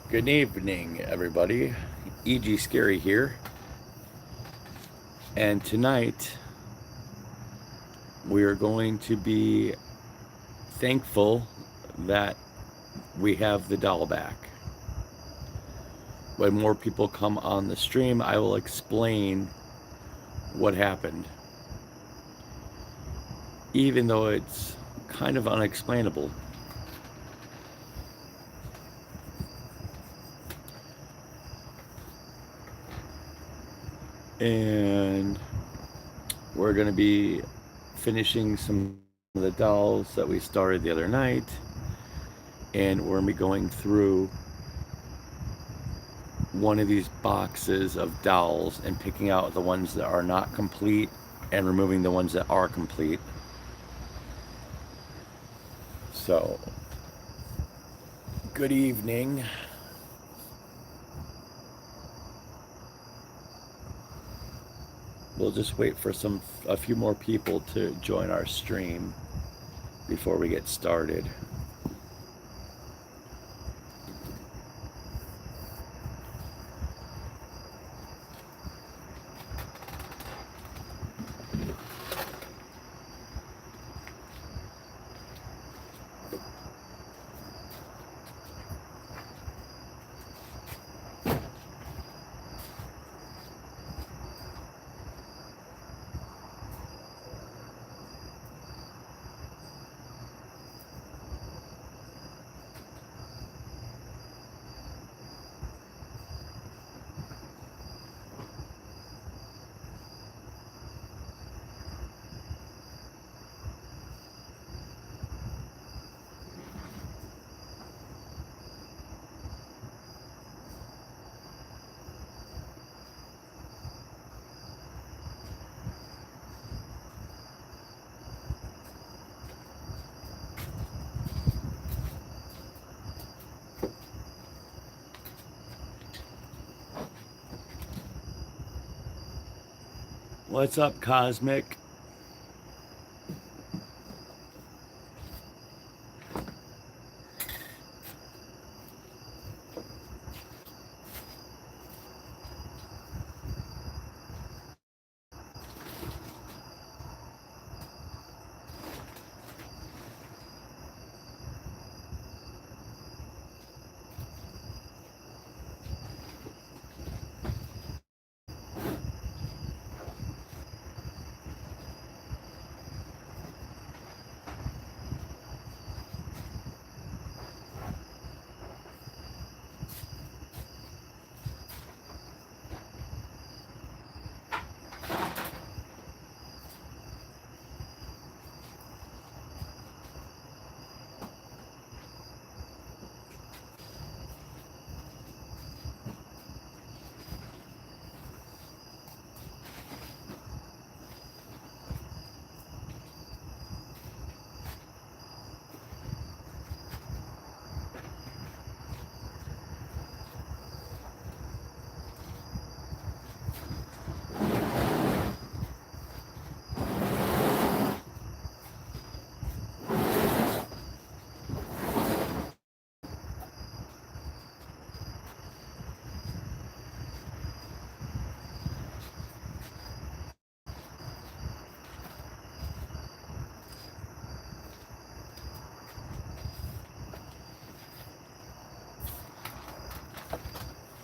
Good evening, everybody. E.G. Scary here. And tonight, we are going to be thankful that we have the doll back. When more people come on the stream, I will explain what happened. Even though it's kind of unexplainable. And we're going to be finishing some of the dolls that we started the other night, and we're going to be going through one of these boxes of dolls and picking out the ones that are not complete and removing the ones that are complete. So, good evening. We'll just wait for a few more people to join our stream before we get started. What's up, Cosmic?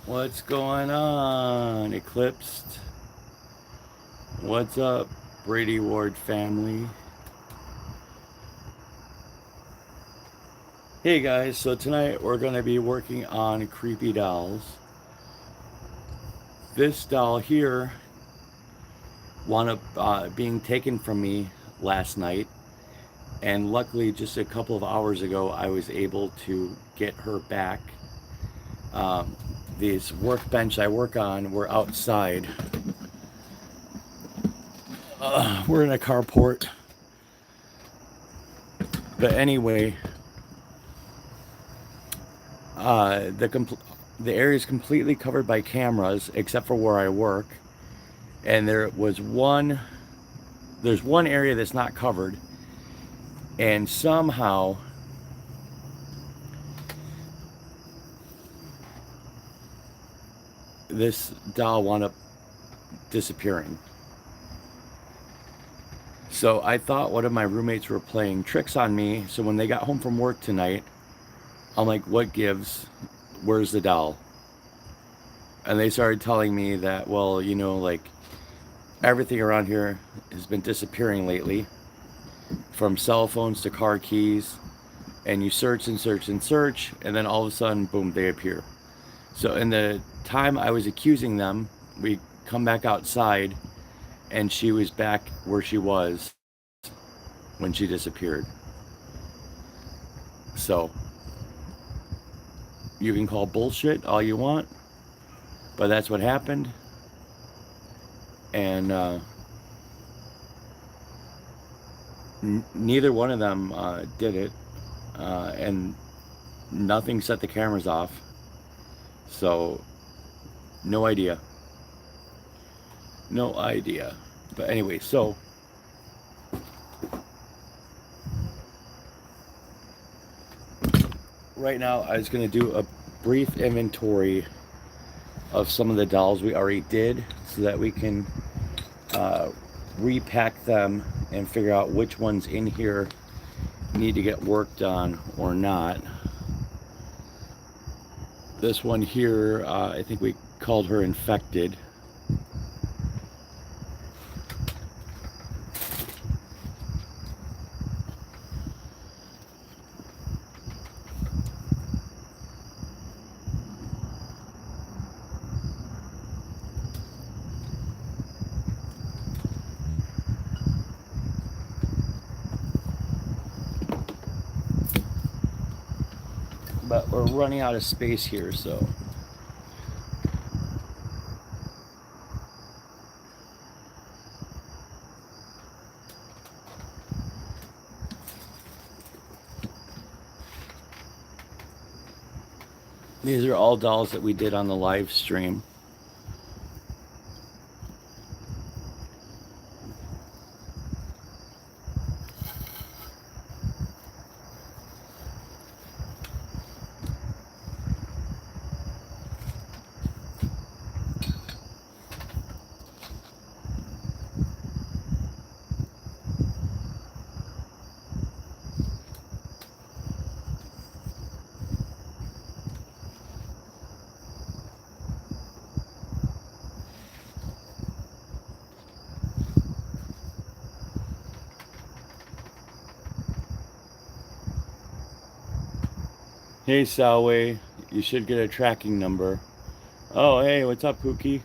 What's going on, Eclipsed? What's up, Brady Ward family? Hey guys, so tonight we're going to be working on creepy dolls. This doll here wound up being taken from me last night, and luckily just a couple of hours ago I was able to get her back. These workbench I work on, we're outside. We're in a carport. But anyway, the area is completely covered by cameras except for where I work. And there's one area that's not covered. And somehow this doll wound up disappearing. So I thought one of my roommates were playing tricks on me. So when they got home from work tonight, I'm like, what gives? Where's the doll? And they started telling me that, well, you know, like everything around here has been disappearing lately, from cell phones to car keys. And you search and search and search, and then all of a sudden, boom, they appear. So in the time I was accusing them, we come back outside, and she was back where she was when she disappeared. So you can call bullshit all you want, but that's what happened. And neither one of them did it, and nothing set the cameras off. So no idea. No idea. But anyway, so right now I was going to do a brief inventory of some of the dolls we already did, so that we can repack them and figure out which ones in here need to get worked on or not. This one here, I think we called her Infested. But we're running out of space here, so these are all dolls that we did on the live stream. Hey Salway, you should get a tracking number. Oh, hey, what's up, Pookie?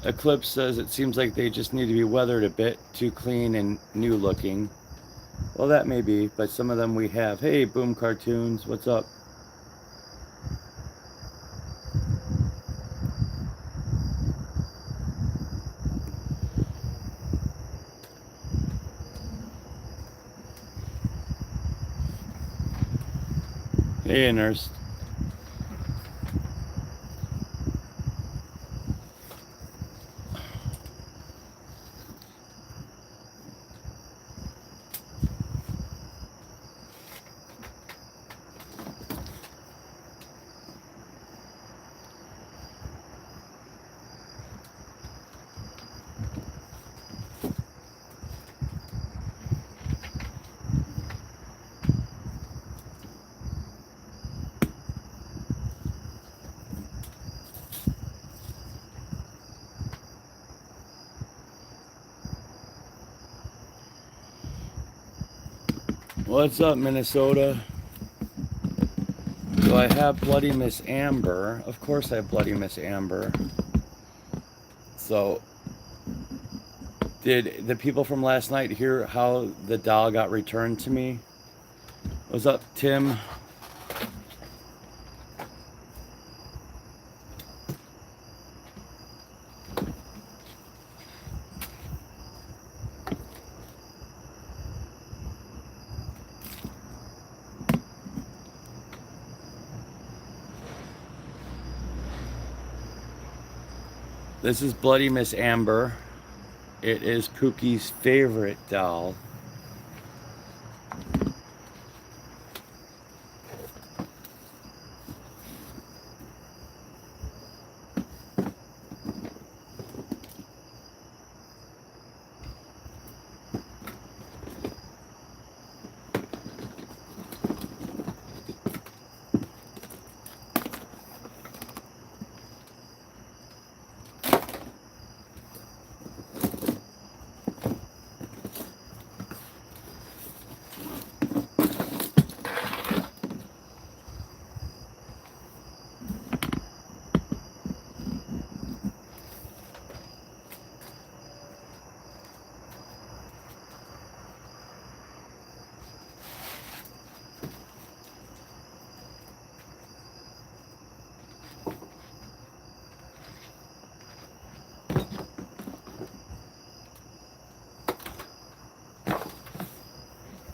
Eclipse says it seems like they just need to be weathered a bit, too clean and new looking. Well, that may be, but some of them we have. Hey, Boom Cartoons, what's up? Hey, Nurse. What's up, Minnesota? Do I have Bloody Miss Amber? Of course I have Bloody Miss Amber. So, did the people from last night hear how the doll got returned to me? What's up, Tim? This is Bloody Miss Amber. It is Pookie's favorite doll.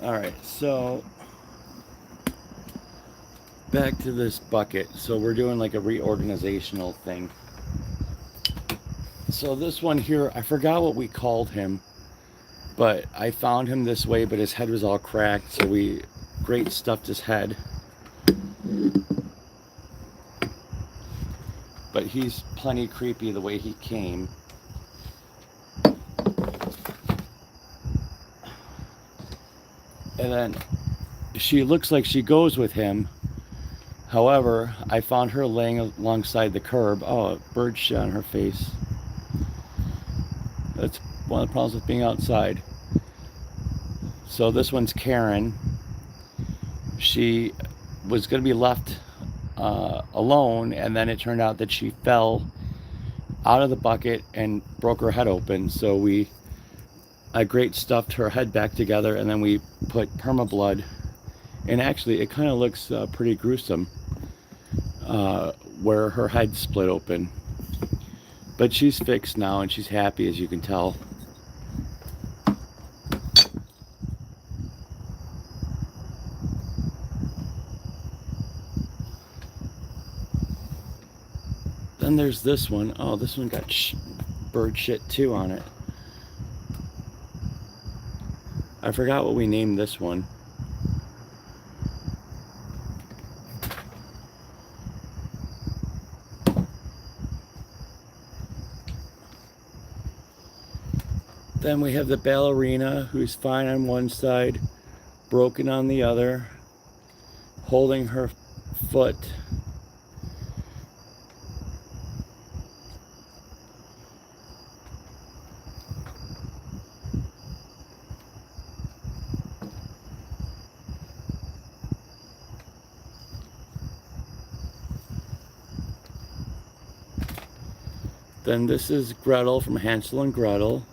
Alright, so back to this bucket. So we're doing like a reorganizational thing. So this one here, I forgot what we called him, but I found him this way, but his head was all cracked, so we great stuffed his head. But he's plenty creepy the way he came. And then she looks like she goes with him. However, I found her laying alongside the curb. Oh, a bird shit on her face. That's one of the problems with being outside. So this one's Karen. She was going to be left alone, and then it turned out that she fell out of the bucket and broke her head open. So I great stuffed her head back together, and then we put permablood. And actually, it kind of looks pretty gruesome where her head split open. But she's fixed now, and she's happy, as you can tell. Then there's this one. Oh, this one got bird shit too on it. I forgot what we named this one. Then we have the ballerina, who's fine on one side, broken on the other, holding her foot. Then this is Gretel from Hansel and Gretel.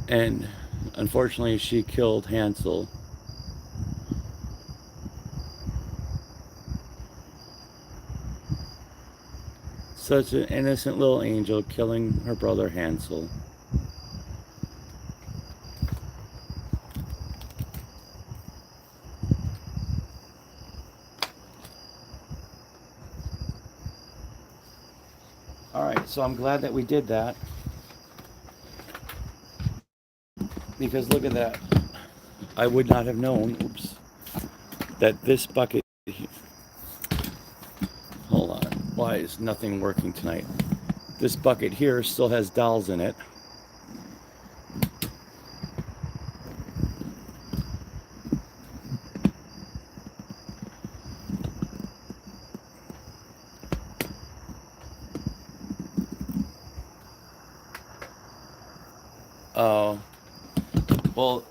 And unfortunately, she killed Hansel. Such an innocent little angel killing her brother Hansel. Alright, so I'm glad that we did that. Because look at that. I would not have known, oops, that this bucket... Hold on. Why is nothing working tonight? This bucket here still has dolls in it. Oh. Well,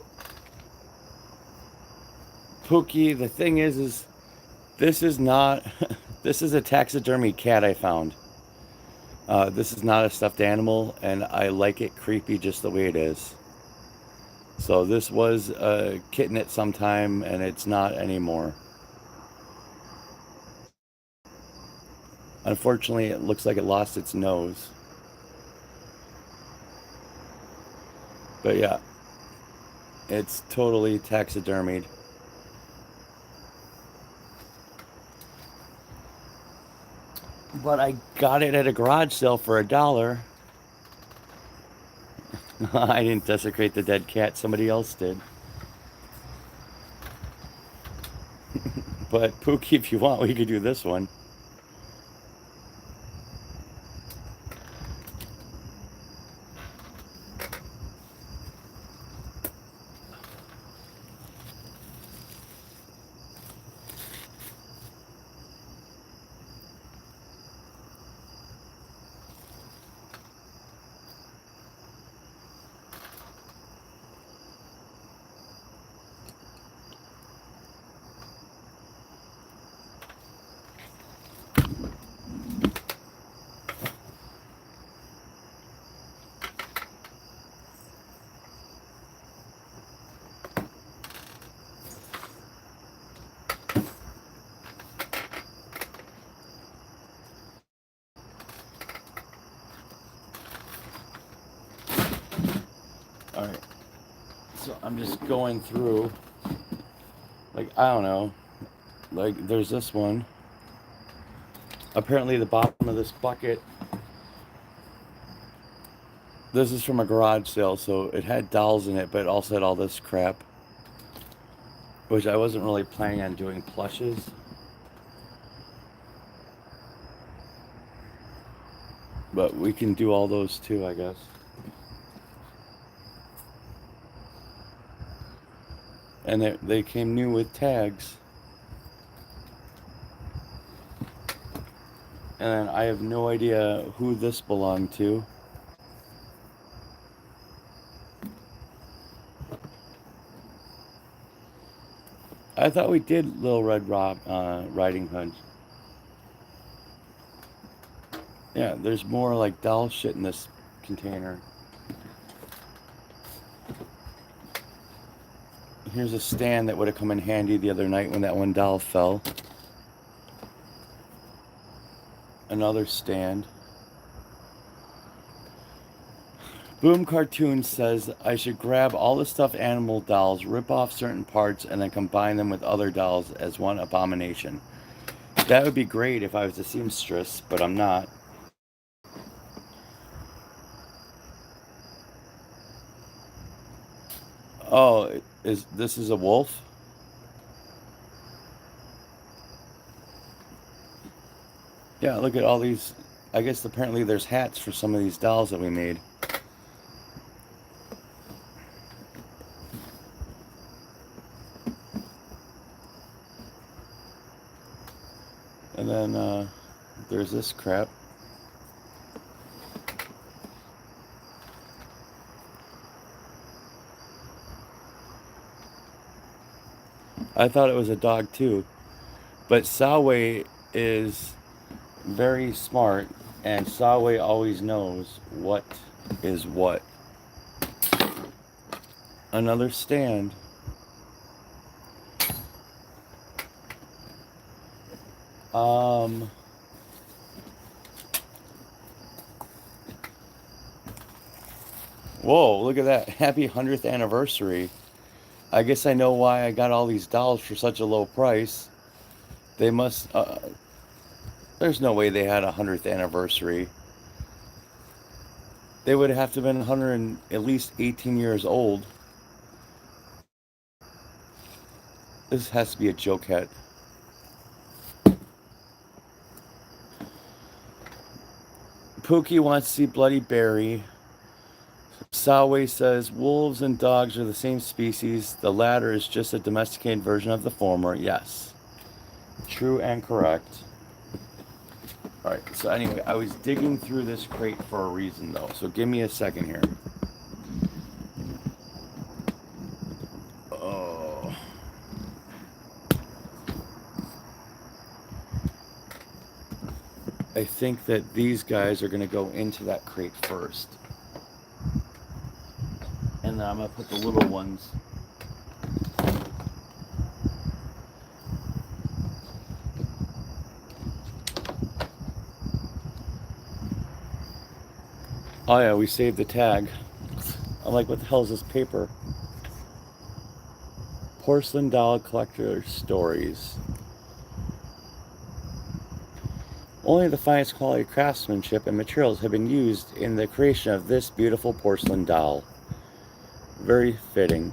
Pookie, the thing is this is not... This is a taxidermy cat I found. This is not a stuffed animal, and I like it creepy just the way it is. So this was a kitten at some time, and it's not anymore. Unfortunately, it looks like it lost its nose. But yeah, it's totally taxidermied. But I got it at a garage sale for $1. I didn't desecrate the dead cat, somebody else did. But Pookie, if you want, we could do this one. I'm just going through, like, I don't know, like, there's this one. Apparently the bottom of this bucket, this is from a garage sale, so it had dolls in it, but it also had all this crap, which I wasn't really planning on doing plushes. But we can do all those too, I guess. And they came new with tags. And I have no idea who this belonged to. I thought we did Little Red Riding Hood. Yeah, there's more like doll shit in this container. Here's a stand that would have come in handy the other night when that one doll fell. Another stand. Boom Cartoon says I should grab all the stuffed animal dolls, rip off certain parts, and then combine them with other dolls as one abomination. That would be great if I was a seamstress, but I'm not. Oh, this is a wolf? Yeah, look at all these. I guess apparently there's hats for some of these dolls that we made. And then there's this crap. I thought it was a dog too. But Salway is very smart, and Salway always knows what is what. Another stand. Whoa, look at that. Happy 100th anniversary. I guess I know why I got all these dolls for such a low price. They must, there's no way they had a 100th anniversary. They would have to have been 100 and at least 18 years old. This has to be a joke hat. Pookie wants to see Bloody Barry. Salway says wolves and dogs are the same species. The latter is just a domesticated version of the former. Yes. True and correct. Alright, so anyway, I was digging through this crate for a reason though, so give me a second here. Oh. I think that these guys are going to go into that crate first. And then I'm going to put the little ones. Oh yeah, we saved the tag. I'm like, what the hell is this paper? Porcelain doll collector stories. Only the finest quality craftsmanship and materials have been used in the creation of this beautiful porcelain doll. Very fitting.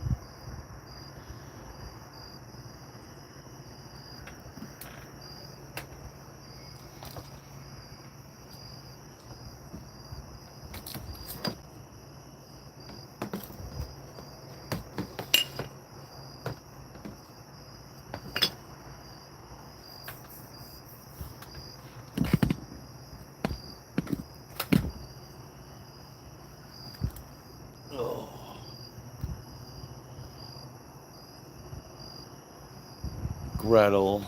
Gretel.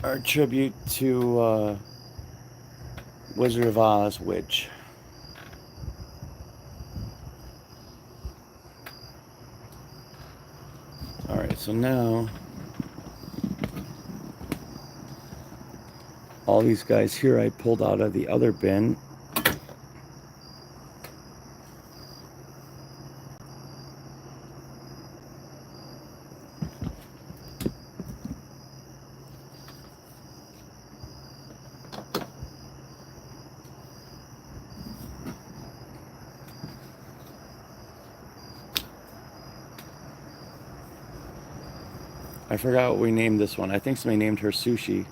Our tribute to Wizard of Oz witch. Alright, So now, all these guys here I pulled out of the other bin. I forgot what we named this one. I think somebody named her Sushi.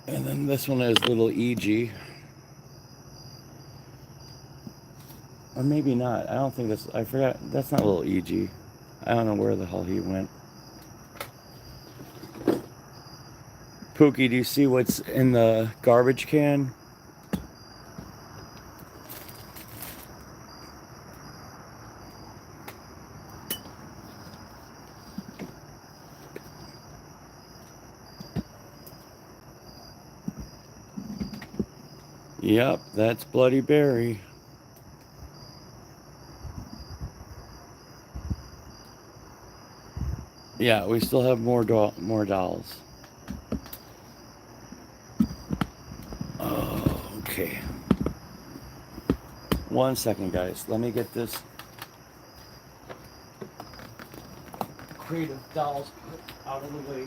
And then this one is little EG. Or maybe not. I don't think this, I forgot, that's not little EG. I don't know where the hell he went. Pookie, do you see what's in the garbage can? Yep, that's Bloody Berry. Yeah, we still have more dolls. Oh, okay. 1 second, guys. Let me get this crate of dolls put out of the way.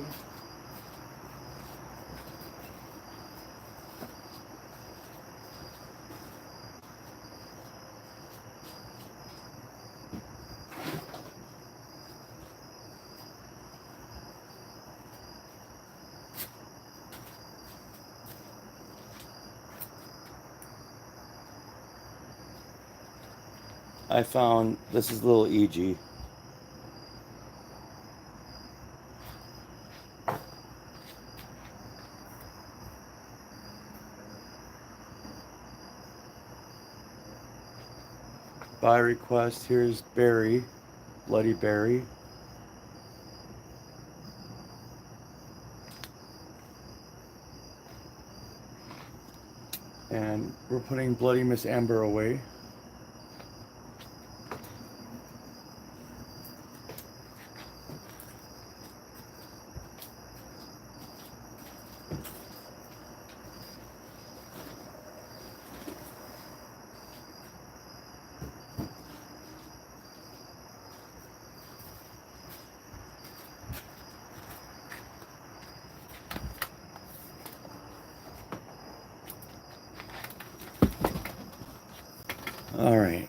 I found, this is little EG. By request, here's Barry, Bloody Berry. And we're putting Bloody Miss Amber away. All right.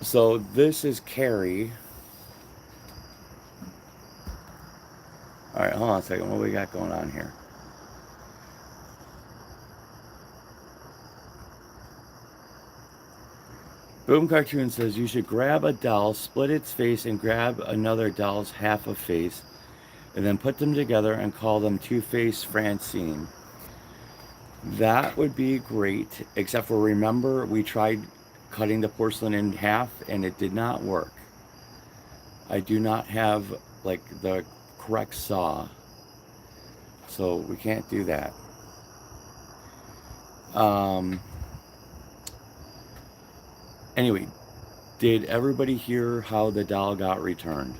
So this is Carrie. All right, hold on a second. What we got going on here? Boom Cartoon says you should grab a doll, split its face, and grab another doll's half a face, and then put them together and call them Two-Face Francine. That would be great, except for remember we tried cutting the porcelain in half and it did not work. I do not have like the correct saw, so we can't do that. Anyway, did everybody hear how the doll got returned?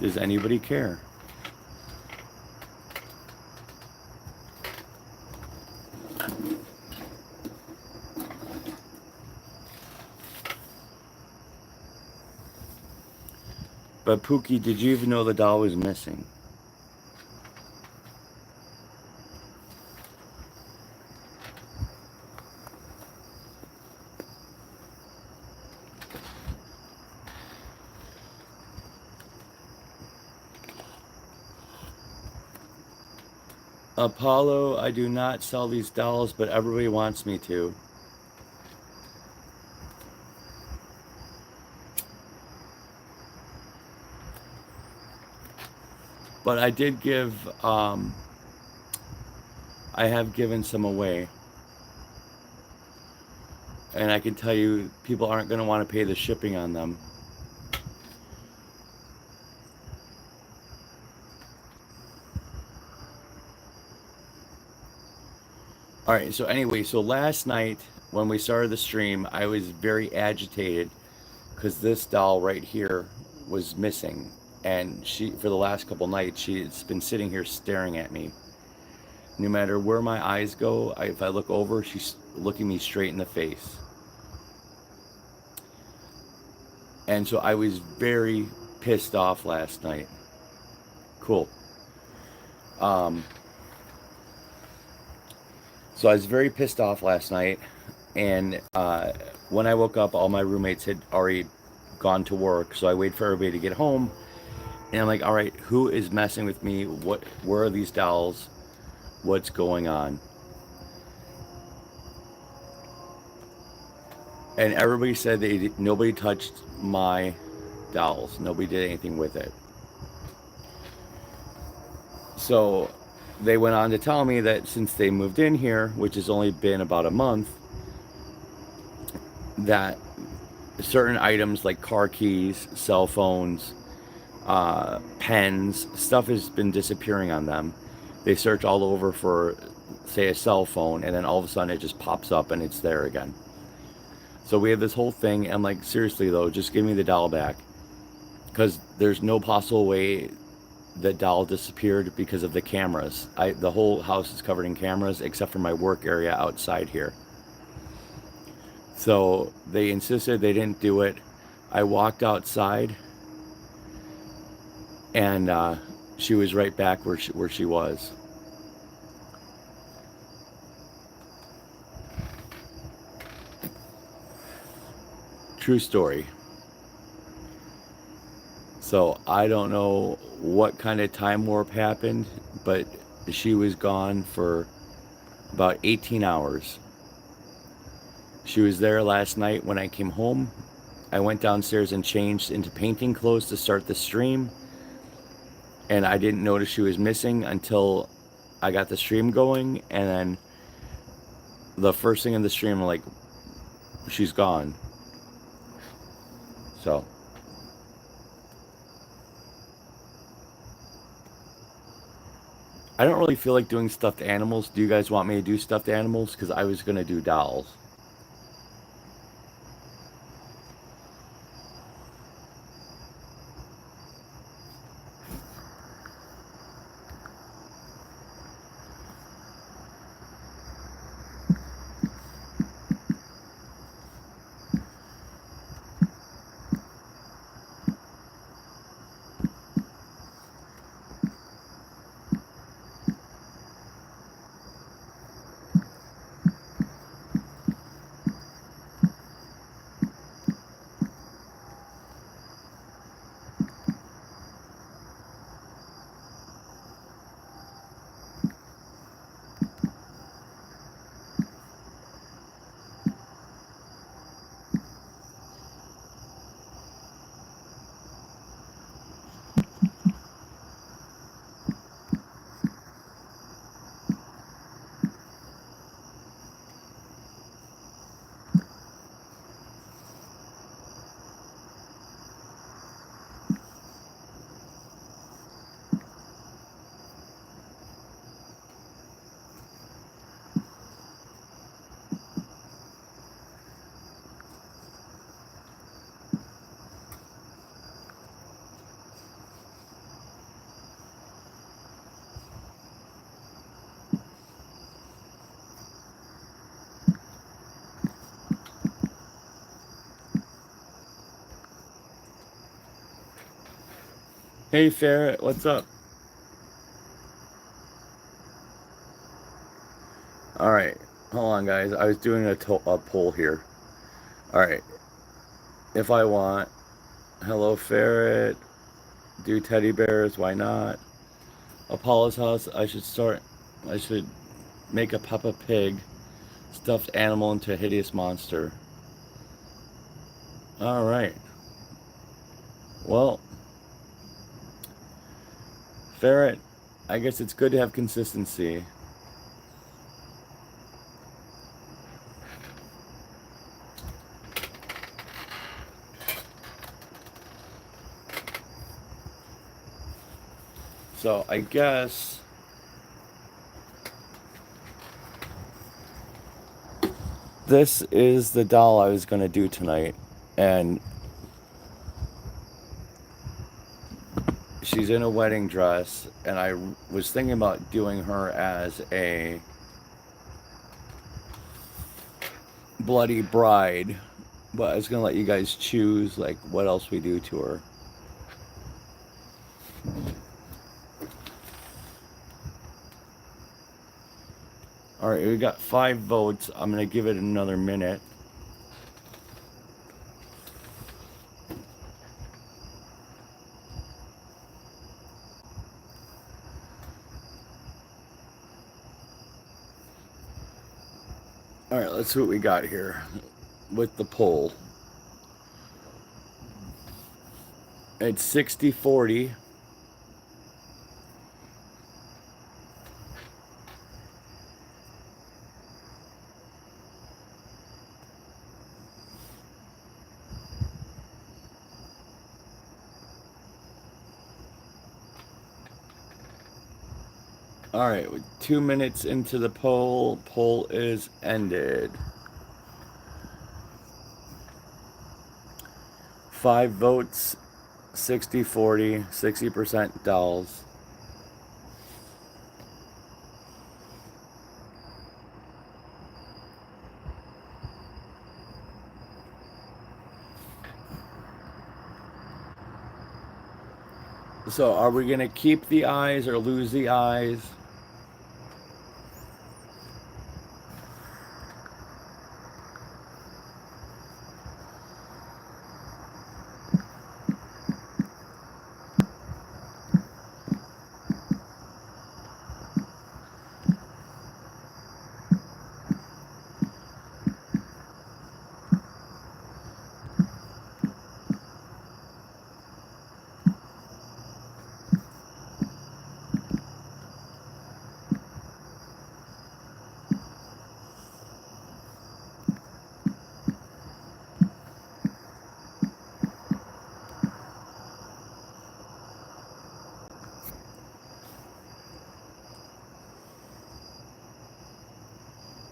Does anybody care? But Pookie, did you even know the doll was missing? Apollo, I do not sell these dolls, but everybody wants me to. But I did give, I have given some away. And I can tell you, people aren't going to want to pay the shipping on them. Alright, so anyway, so last night when we started the stream, I was very agitated because this doll right here was missing. And she, for the last couple nights, she's been sitting here staring at me. No matter where my eyes go, if I look over, she's looking me straight in the face. And so I was very pissed off last night. Cool. So I was very pissed off last night, and when I woke up, all my roommates had already gone to work, so I waited for everybody to get home, and I'm like, all right, who is messing with me? Where are these dolls? What's going on? And everybody said nobody touched my dolls. Nobody did anything with it. So they went on to tell me that since they moved in here, which has only been about a month, that certain items like car keys, cell phones, pens, stuff has been disappearing on them. They search all over for, say, a cell phone, and then all of a sudden it just pops up and it's there again. So we have this whole thing, and I'm like, seriously though, just give me the doll back. Because there's no possible way the doll disappeared because of the cameras. The whole house is covered in cameras except for my work area outside here. So they insisted they didn't do it. I walked outside, and she was right back where she was. True story. So I don't know what kind of time warp happened, but she was gone for about 18 hours. She was there last night when I came home. I went downstairs and changed into painting clothes to start the stream. And I didn't notice she was missing until I got the stream going. And then the first thing in the stream, I'm like, she's gone. So I don't really feel like doing stuffed animals. Do you guys want me to do stuffed animals? Because I was going to do dolls. Hey Ferret, what's up? Alright, hold on guys. I was doing a poll here. Alright, if I want, hello Ferret, do teddy bears, why not? Apollo's house, I should make a Peppa Pig stuffed animal into a hideous monster. Alright. Well, Ferret, I guess it's good to have consistency. So I guess this is the doll I was going to do tonight. And she's in a wedding dress. And I was thinking about doing her as a bloody bride. But I was going to let you guys choose like what else we do to her. Alright, we got 5 votes. I'm going to give it another minute. Alright, let's see what we got here with the poll. It's 60-40. Alright, 2 minutes into the poll. Poll is ended. 5 votes, 60-40, 60% dolls. So are we going to keep the eyes or lose the eyes?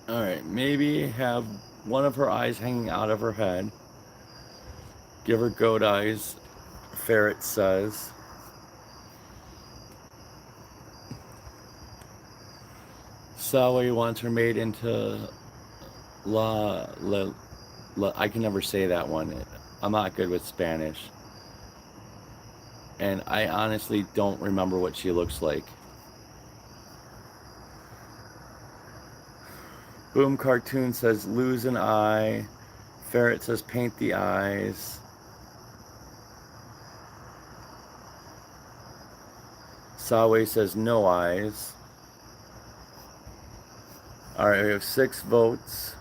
Alright, maybe have one of her eyes hanging out of her head. Give her goat eyes, Ferret says. Sally wants her made into I can never say that one. I'm not good with Spanish. And I honestly don't remember what she looks like. Boom Cartoon says lose an eye. Ferret says paint the eyes. Sawe says no eyes. Alright, we have 6 votes.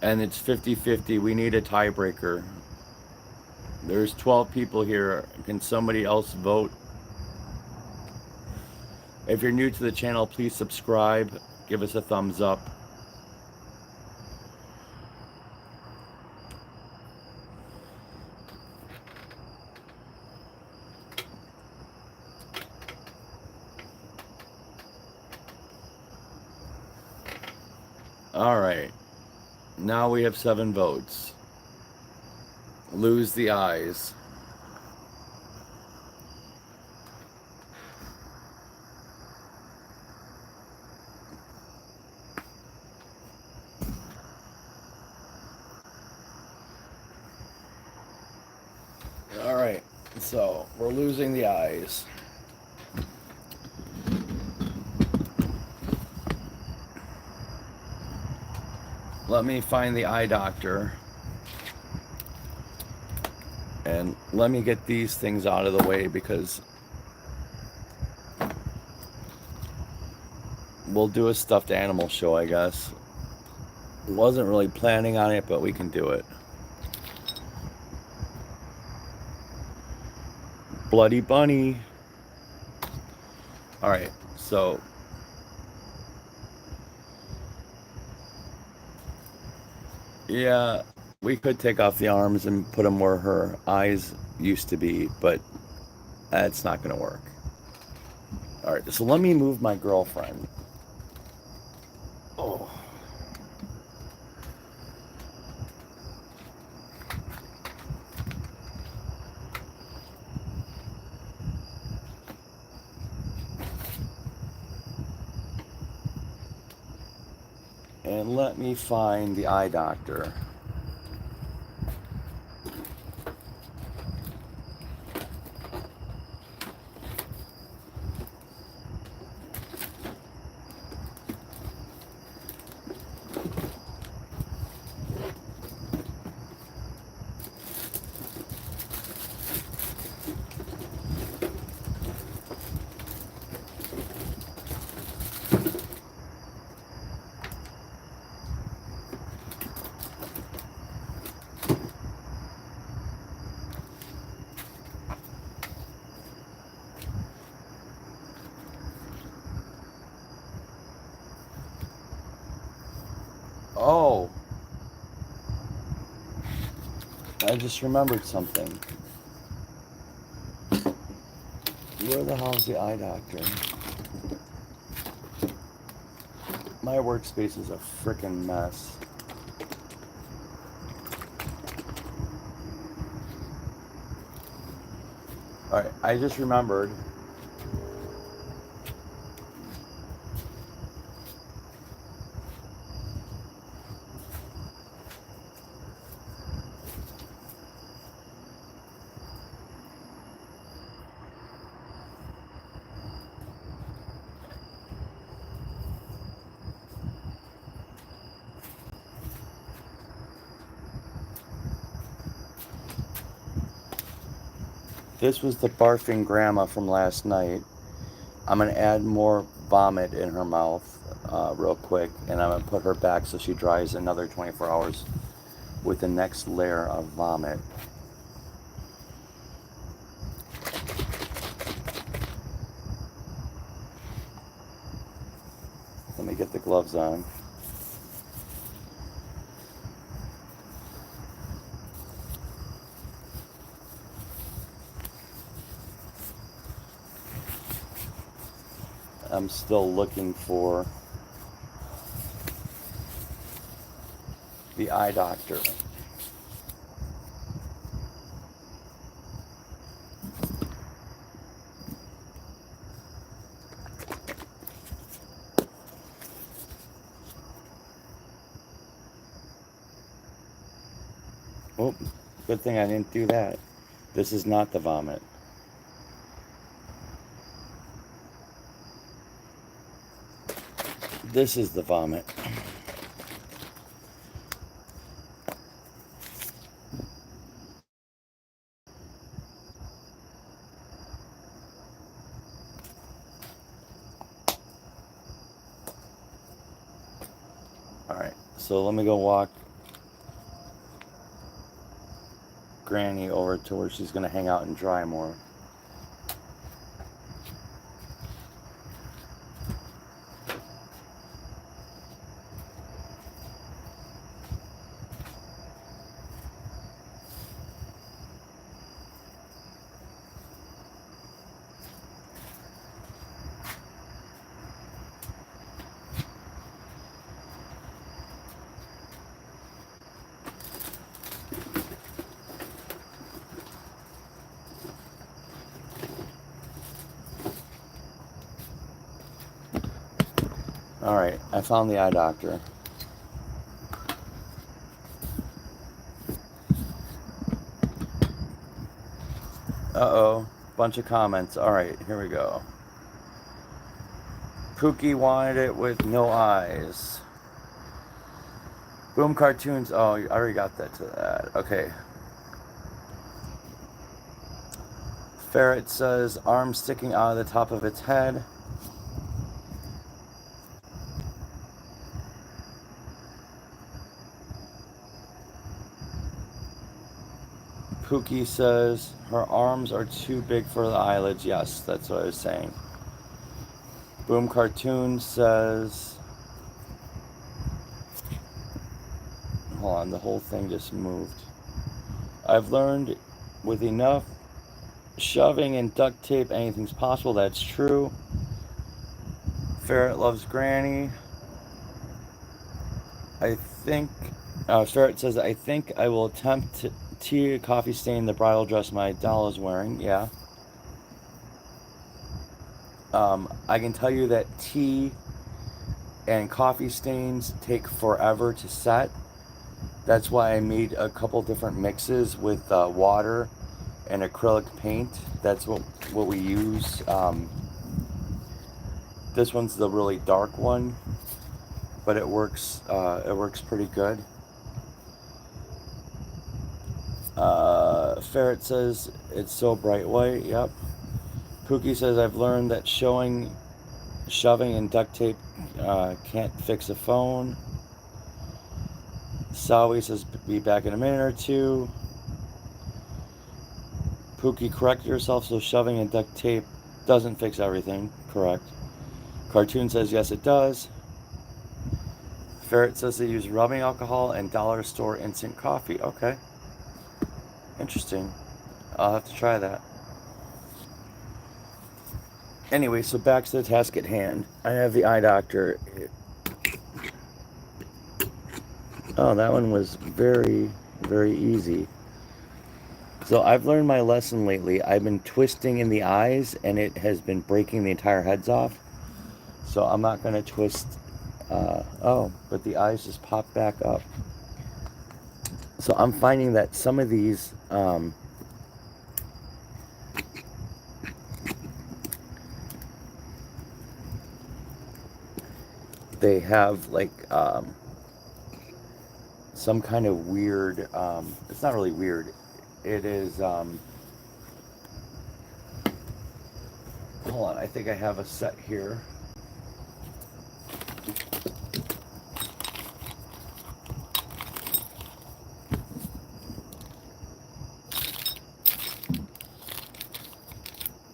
And it's 50-50. We need a tiebreaker. There's 12 people here. Can somebody else vote? If you're new to the channel, please subscribe. Give us a thumbs up. Alright. Now we have 7 votes. Lose the eyes. Alright, so we're losing the eyes. Let me find the eye doctor. And let me get these things out of the way because we'll do a stuffed animal show, I guess. Wasn't really planning on it, but we can do it. Bloody bunny. Alright, so yeah, we could take off the arms and put them where her eyes used to be, but that's not going to work. Alright, so let me move my girlfriend. Oh. And let me find the eye doctor. Oh, I just remembered something. Where the hell's the eye doctor? My workspace is a freaking mess. Alright, I just remembered. This was the barfing grandma from last night. I'm going to add more vomit in her mouth real quick, and I'm going to put her back so she dries another 24 hours with the next layer of vomit. Let me get the gloves on. I'm still looking for the eye doctor. Oh, good thing I didn't do that. This is not the vomit. This is the vomit. Alright, so let me go walk Granny over to where she's going to hang out and dry more. Alright, I found the eye doctor. Uh-oh, bunch of comments. Alright, here we go. Pookie wanted it with no eyes. Boom Cartoons. Oh, I already got that to that. Okay. Ferret says arm sticking out of the top of its head. Pookie says her arms are too big for the eyelids. Yes, that's what I was saying. Boom Cartoon says, hold on, the whole thing just moved. I've learned with enough shoving and duct tape, anything's possible. That's true. Ferret loves Granny. I think, Ferret says, I think I will attempt to tea a coffee stain the bridal dress my doll is wearing. Yeah. I can tell you that tea and coffee stains take forever to set. That's why I made a couple different mixes with water and acrylic paint. That's what we use. This one's the really dark one, but it works pretty good. Ferret says it's so bright white. Yep. Pookie says I've learned that shoving and duct tape can't fix a phone. Sawi says be back in a minute or two. Pookie, correct yourself, so shoving and duct tape doesn't fix everything. Correct. Cartoon says yes it does. Ferret says they use rubbing alcohol and dollar store instant coffee. Okay. Interesting. I'll have to try that. Anyway, so back to the task at hand. I have the eye doctor. Oh, that one was very, very easy. So I've learned my lesson lately. I've been twisting in the eyes, and it has been breaking the entire heads off. So I'm not going to twist. Oh, but the eyes just pop back up. So I'm finding that some of these... they have like some kind of weird, it's not really weird, it is, hold on, I think I have a set here.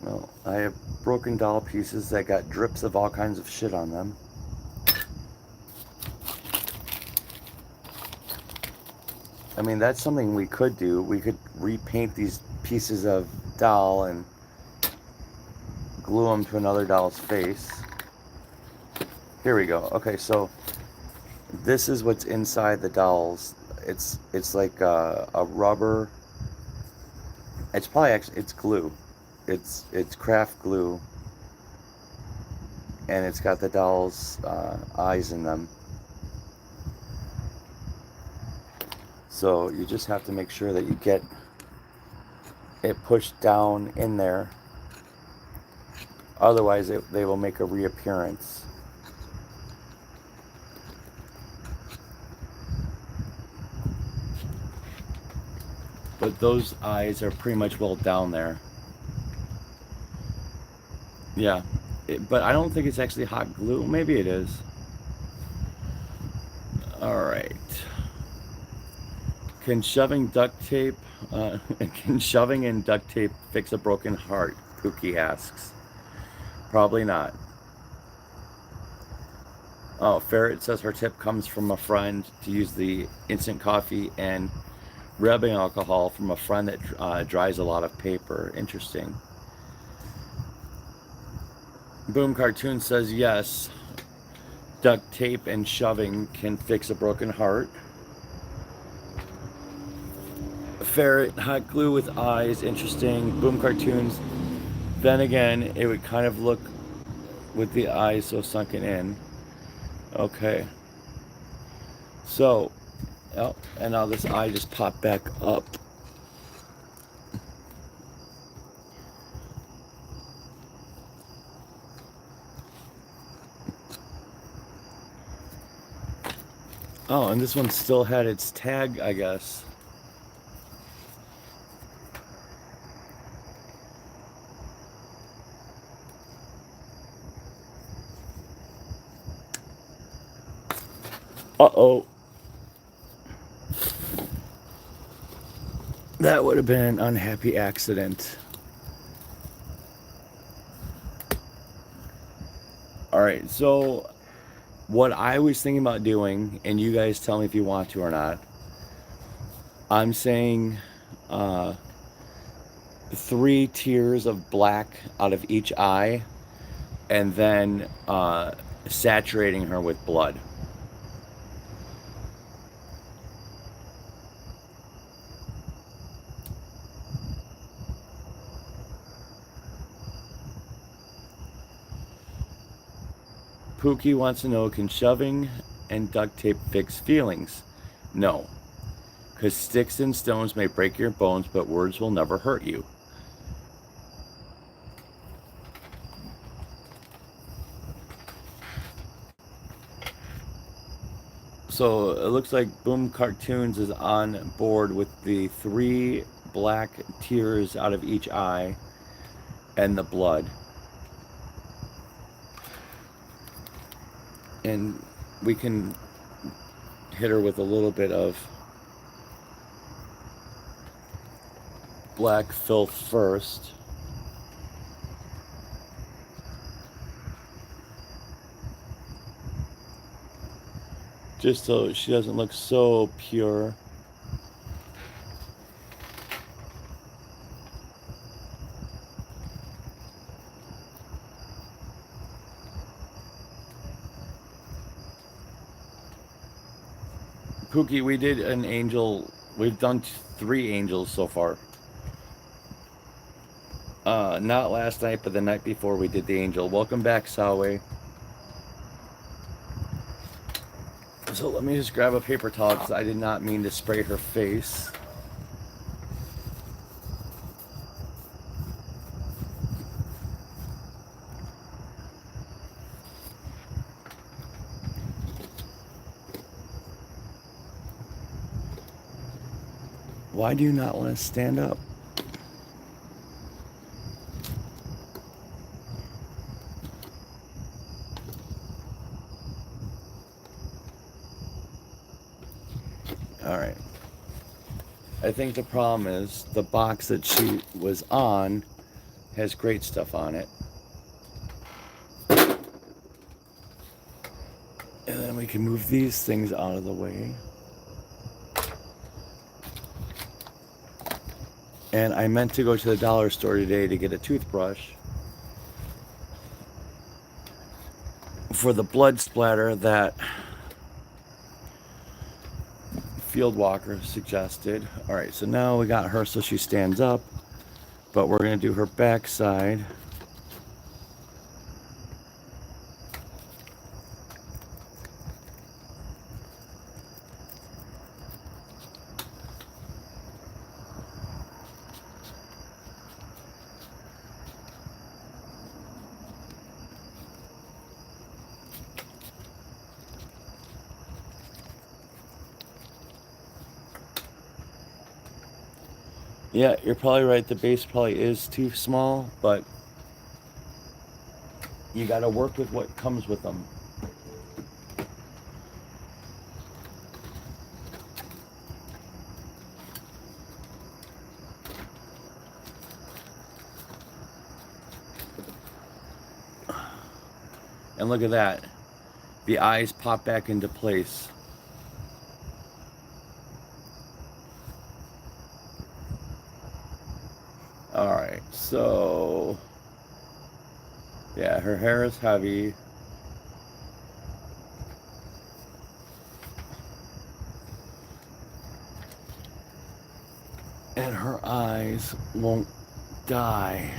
Well, I have broken doll pieces that got drips of all kinds of shit on them. I mean, that's something we could do. We could repaint these pieces of doll and glue them to another doll's face. Here we go. Okay, so this is what's inside the dolls. It's like a rubber. It's probably actually, it's glue. It's craft glue, and it's got the doll's eyes in them. So you just have to make sure that you get it pushed down in there. Otherwise, they will make a reappearance. But those eyes are pretty much well down there. Yeah, but I don't think it's actually hot glue. Maybe it is. All right. Can shoving duct tape, can shoving and duct tape fix a broken heart? Pookie asks. Probably not. Oh, Ferret says her tip comes from a friend to use the instant coffee and rubbing alcohol from a friend that dries a lot of paper. Interesting. Boom Cartoon says yes. Duct tape and shoving can fix a broken heart. Ferret, hot glue with eyes, interesting. Boom Cartoons. Then again, it would kind of look with the eyes so sunken in. Okay. So, oh, and now this eye just popped back up. Oh, and this one still had its tag, I guess. Uh-oh. That would have been an unhappy accident. Alright, so what I was thinking about doing, and you guys tell me if you want to or not, I'm saying 3 tiers of black out of each eye, and then saturating her with blood. Pookie wants to know, can shoving and duct tape fix feelings? No, because sticks and stones may break your bones, but words will never hurt you. So it looks like Boom Cartoons is on board with the 3 black tears out of each eye and the blood. And we can hit her with a little bit of black filth first. Just so she doesn't look so pure. Pookie, we did an angel. We've done 3 angels so far. Not last night, but the night before we did the angel. Welcome back, Sawe. So let me just grab a paper towel because I did not mean to spray her face. Why do you not want to stand up? Alright. I think the problem is the box that she was on has great stuff on it. And then we can move these things out of the way. And I meant to go to the dollar store today to get a toothbrush for the blood splatter that Field Walker suggested. Alright, so now we got her so she stands up, but we're going to do her backside. Yeah, you're probably right. The base probably is too small, but you got to work with what comes with them. And look at that. The eyes pop back into place. Alright, so yeah, her hair is heavy. And her eyes won't die.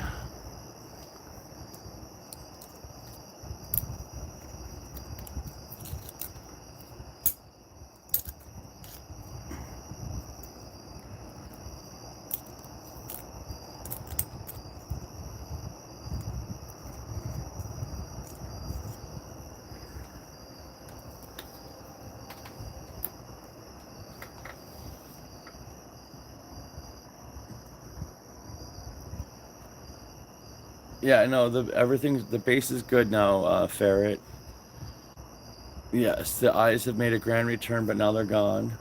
Yeah, no, the base is good now, Ferret. Yes, the eyes have made a grand return, but now they're gone.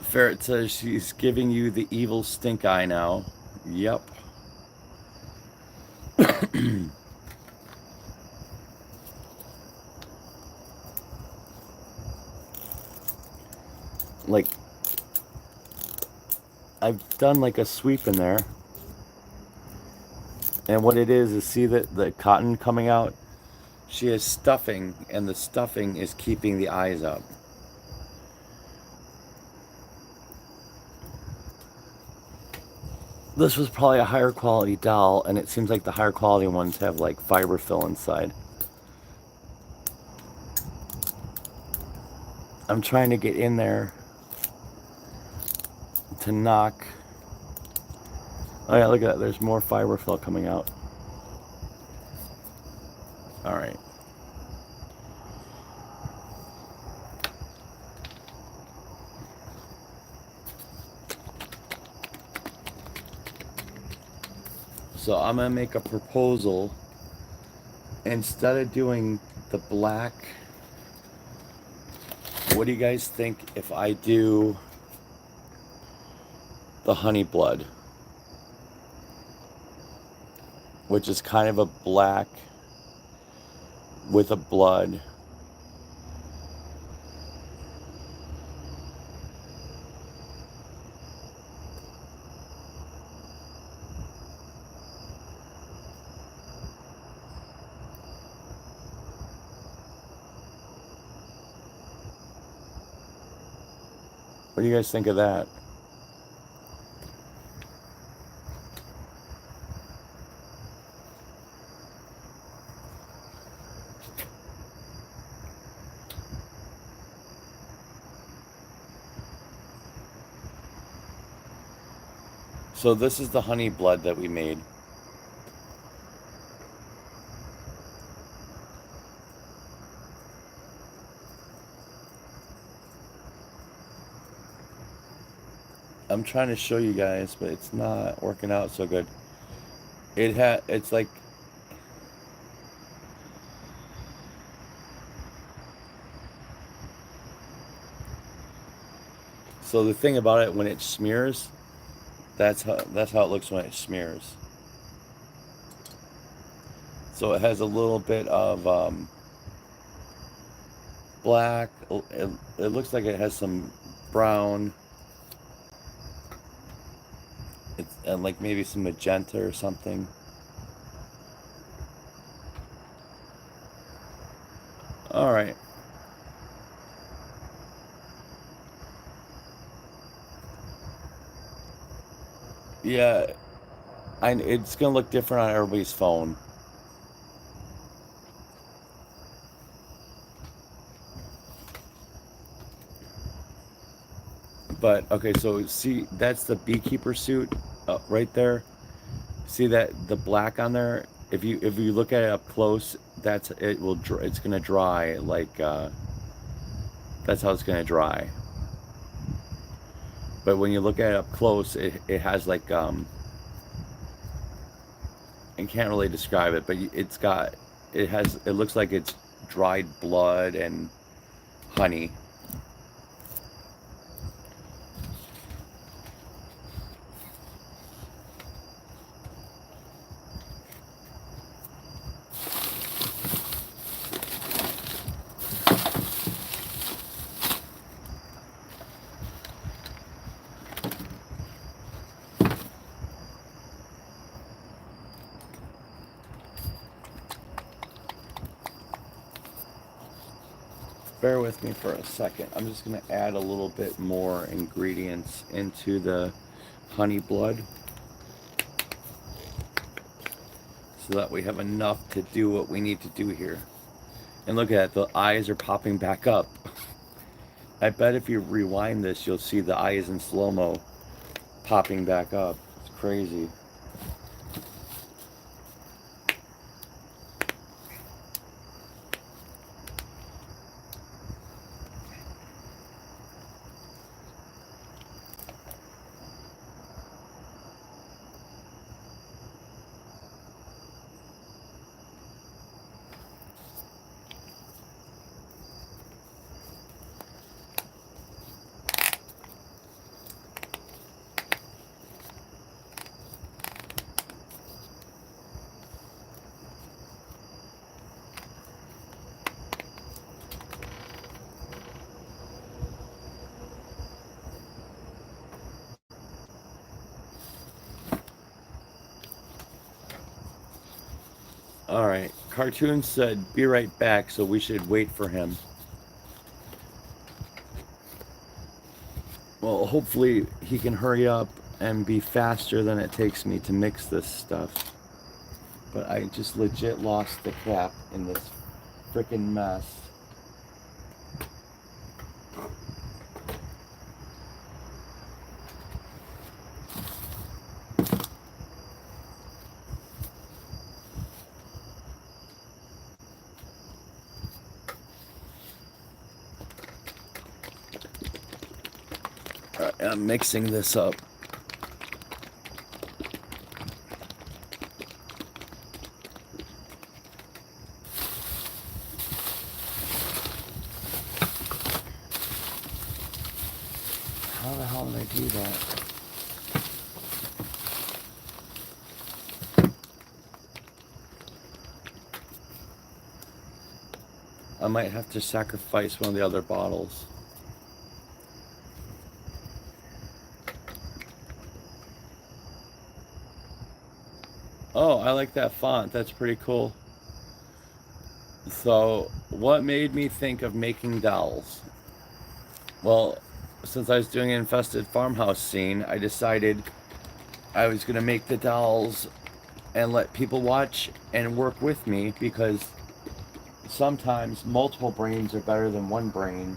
Ferret says she's giving you the evil stink eye now. Yep. Like, I've done like a sweep in there. And what it is see that the cotton coming out? She has stuffing, and the stuffing is keeping the eyes up. This was probably a higher quality doll, and it seems like the higher quality ones have like fiberfill inside. I'm trying to get in there to knock. Oh yeah, look at that. There's more fiberfill coming out. All right. So I'm gonna make a proposal. Instead of doing the black, what do you guys think if I do the honey blood, which is kind of a black with a blood? What do you guys think of that? So this is the honey blood that we made. I'm trying to show you guys, but it's not working out so good. It's like, so the thing about it, when it smears, that's how it looks when it smears. So it has a little bit of black. It looks like it has some brown. It's and like maybe some magenta or something. All right. Yeah, it's gonna look different on everybody's phone. But okay, so see, that's the beekeeper suit right there. See that the black on there? If you look at it up close, it's gonna dry like that's how it's gonna dry. But when you look at it up close, it has like I can't really describe it, but it looks like it's dried blood and honey. Bear with me for a second. I'm just going to add a little bit more ingredients into the honey blood so that we have enough to do what we need to do here. And look at that, the eyes are popping back up. I bet if you rewind this, you'll see the eyes in slow-mo popping back up. It's crazy. Alright, Cartoon said be right back, so we should wait for him. Well, hopefully he can hurry up and be faster than it takes me to mix this stuff. But I just legit lost the cap in this freaking mess. Alright, I'm mixing this up. How the hell did I do that? I might have to sacrifice one of the other bottles. Oh, I like that font. That's pretty cool. So, what made me think of making dolls? Well, since I was doing an Infested farmhouse scene, I decided I was going to make the dolls and let people watch and work with me, because sometimes multiple brains are better than one brain.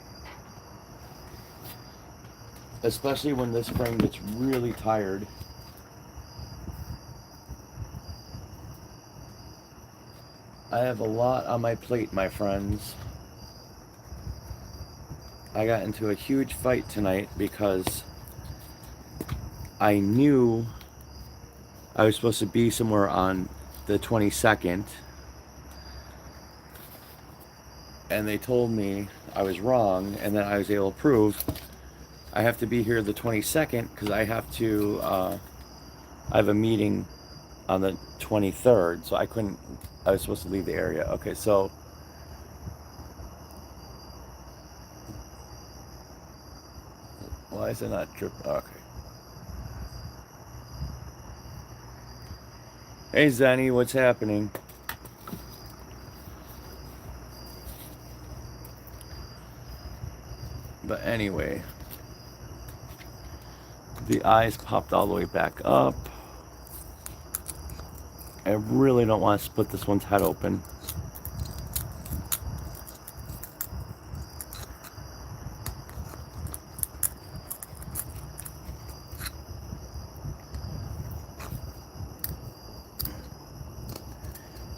Especially when this brain gets really tired. I have a lot on my plate, my friends. I got into a huge fight tonight because I knew I was supposed to be somewhere on the 22nd. And they told me I was wrong, and then I was able to prove I have to be here the 22nd because I have to, I have a meeting on the 23rd, so I was supposed to leave the area. Okay, so why is it not drip? Okay. Hey Zenny, what's happening? But anyway, the eyes popped all the way back up. I really don't want to split this one's head open.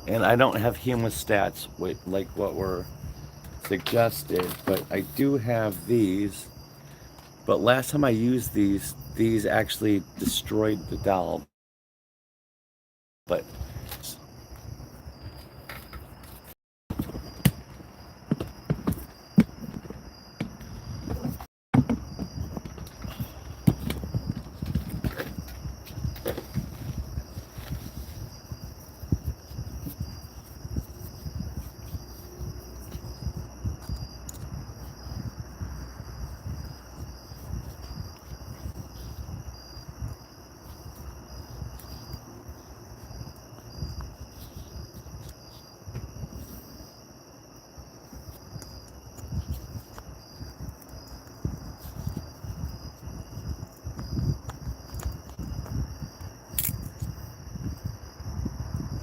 And I don't have hemostats like what were suggested, but I do have these. But last time I used these actually destroyed the doll. But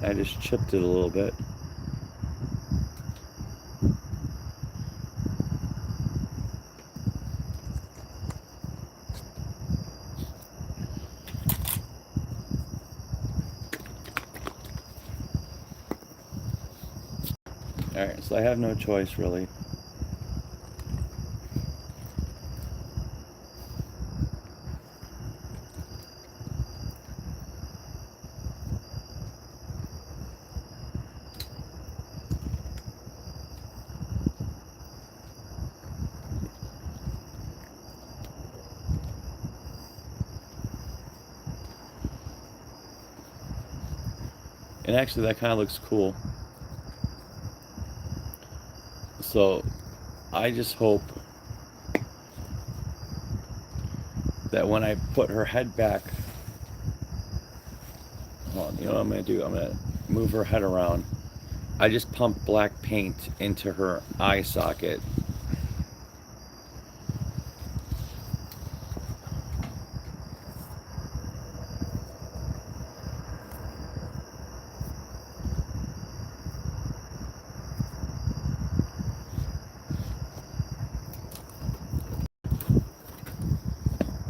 I just chipped it a little bit. Alright, so I have no choice really. And actually that kind of looks cool. So I just hope that when I put her head back, hold on, you know what I'm going to do? I'm going to move her head around. I just pumped black paint into her eye socket.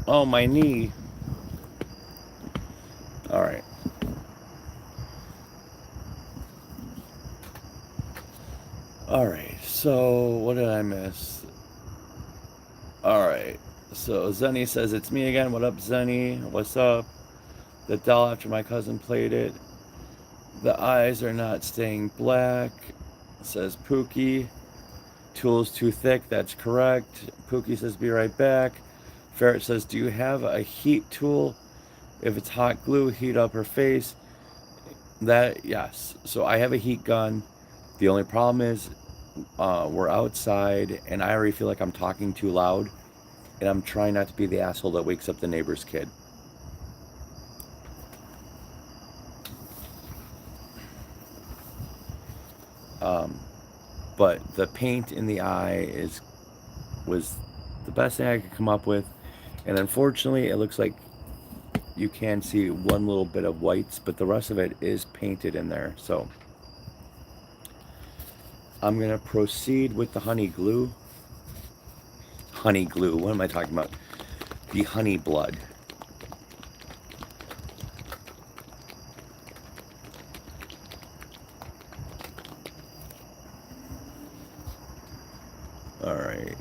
Oh, my knee. All right. All right. So, what did I miss? All right. So, Zenny says, it's me again. What up, Zenny? What's up? The doll after my cousin played it. The eyes are not staying black, says Pookie. Tool's too thick, that's correct. Pookie says, be right back. Ferret says, do you have a heat tool? If it's hot glue, heat up her face. That, yes. So I have a heat gun. The only problem is we're outside, and I already feel like I'm talking too loud, and I'm trying not to be the asshole that wakes up the neighbor's kid. But the paint in the eye was the best thing I could come up with, and unfortunately it looks like you can see one little bit of whites, but the rest of it is painted in there. So I'm gonna proceed with the honey glue. Honey glue, what am I talking about? The honey blood. All right,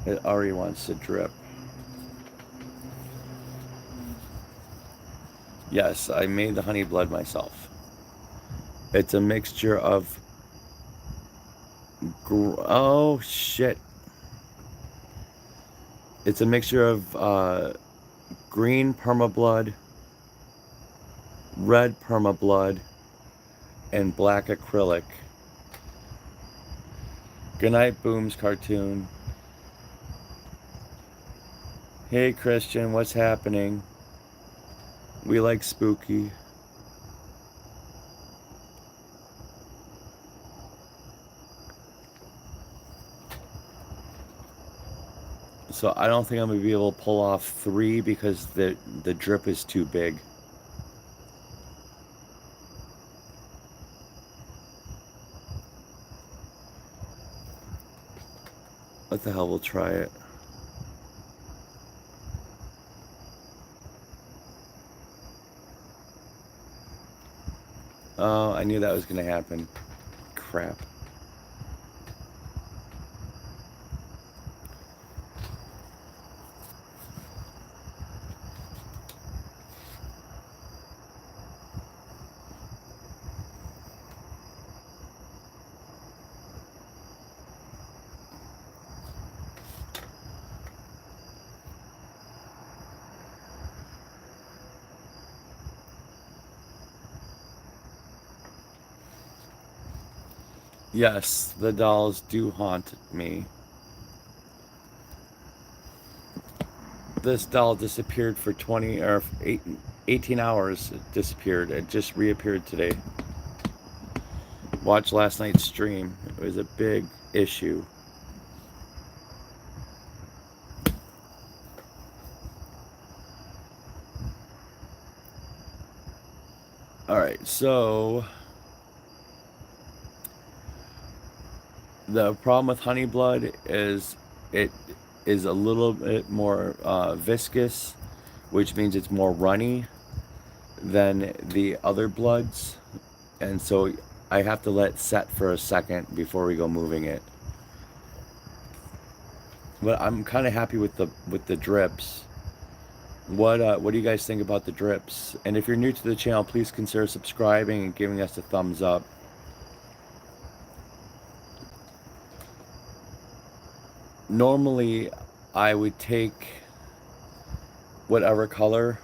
it already wants to drip. Yes, I made the honey blood myself. It's a mixture of oh shit. It's a mixture of green permablood, red permablood, and black acrylic. Goodnight, Booms cartoon. Hey Christian, what's happening? We like spooky. So I don't think I'm gonna be able to pull off 3 because the drip is too big. What the hell, we'll try it. Oh, I knew that was gonna happen. Crap. Yes, the dolls do haunt me. This doll disappeared for 20 or 18 hours. It disappeared. It just reappeared today. Watched last night's stream. It was a big issue. Alright, so the problem with honey blood is it is a little bit more viscous, which means it's more runny than the other bloods, and so I have to let it set for a second before we go moving it. But I'm kind of happy with the drips. What do you guys think about the drips? And if you're new to the channel, please consider subscribing and giving us a thumbs up. Normally, I would take whatever color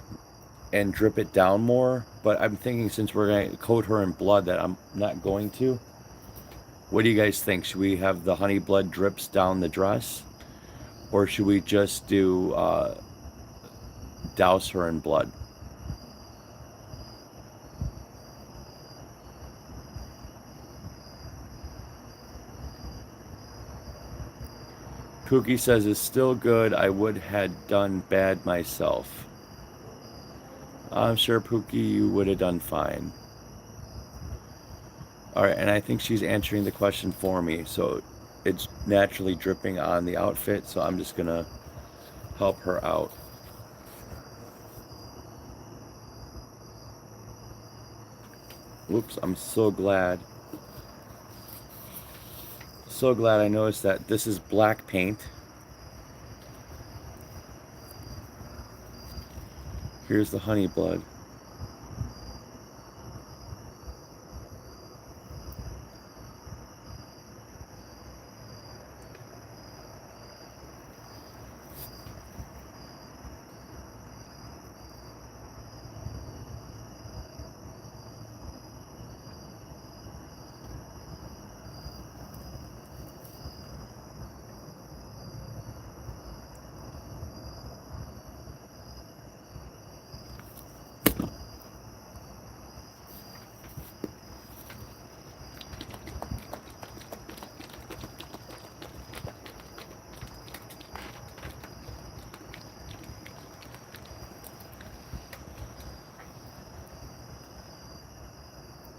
and drip it down more, but I'm thinking since we're going to coat her in blood that I'm not going to. What do you guys think? Should we have the honey blood drips down the dress? Or should we just do douse her in blood? Pookie says it's still good. I would had done bad myself. I'm sure, Pookie, you would have done fine. Alright, and I think she's answering the question for me, so it's naturally dripping on the outfit, so I'm just gonna help her out. Whoops, I'm so glad. So glad I noticed that. This is black paint. Here's the honey blood.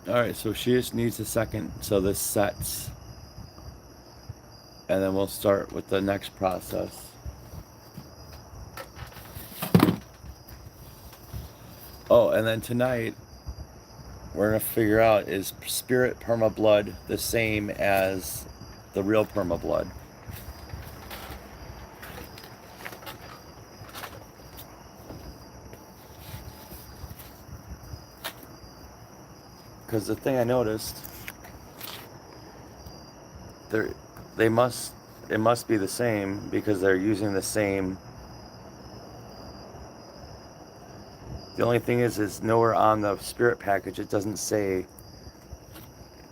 Alright, so she just needs a second so this sets. And then we'll start with the next process. Oh, and then tonight, we're going to figure out, is spirit perma blood the same as the real perma blood? Because the thing I noticed, it must be the same because they're using the same. The only thing is nowhere on the spirit package it doesn't say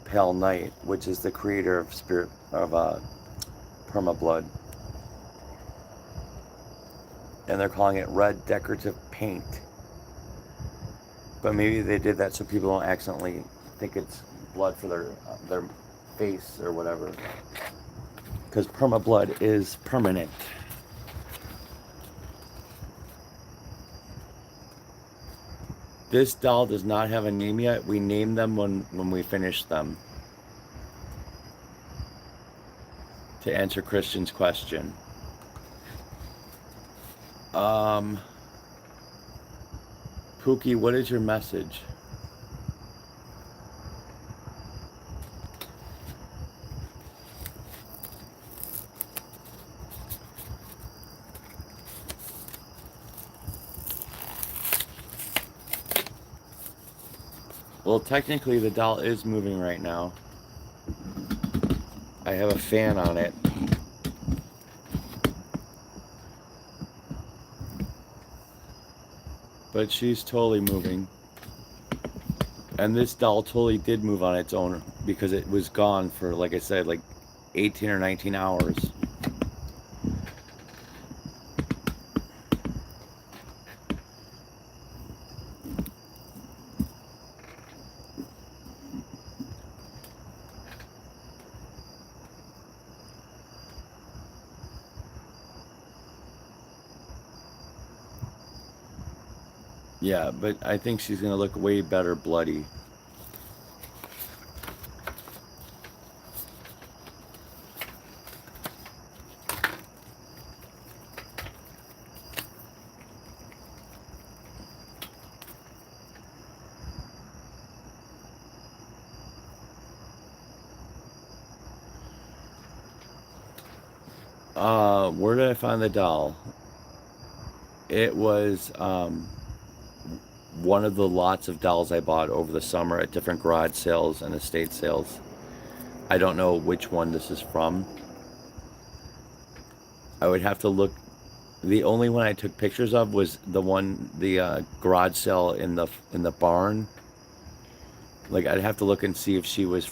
Pale Knight, which is the creator of spirit of perma blood, and they're calling it red decorative paint. But maybe they did that so people don't accidentally think it's blood for their face or whatever. Because perma blood is permanent. This doll does not have a name yet. We name them when we finish them. To answer Christian's question. Pookie, what is your message? Well, technically the doll is moving right now. I have a fan on it. But she's totally moving. And this doll totally did move on its own because it was gone for, like I said, like 18 or 19 hours. Yeah, but I think she's going to look way better bloody. Where did I find the doll? It was one of the lots of dolls I bought over the summer at different garage sales and estate sales. I don't know which one this is from. I would have to look. The only one I took pictures of was the garage sale in the barn. Like, I'd have to look and see if she was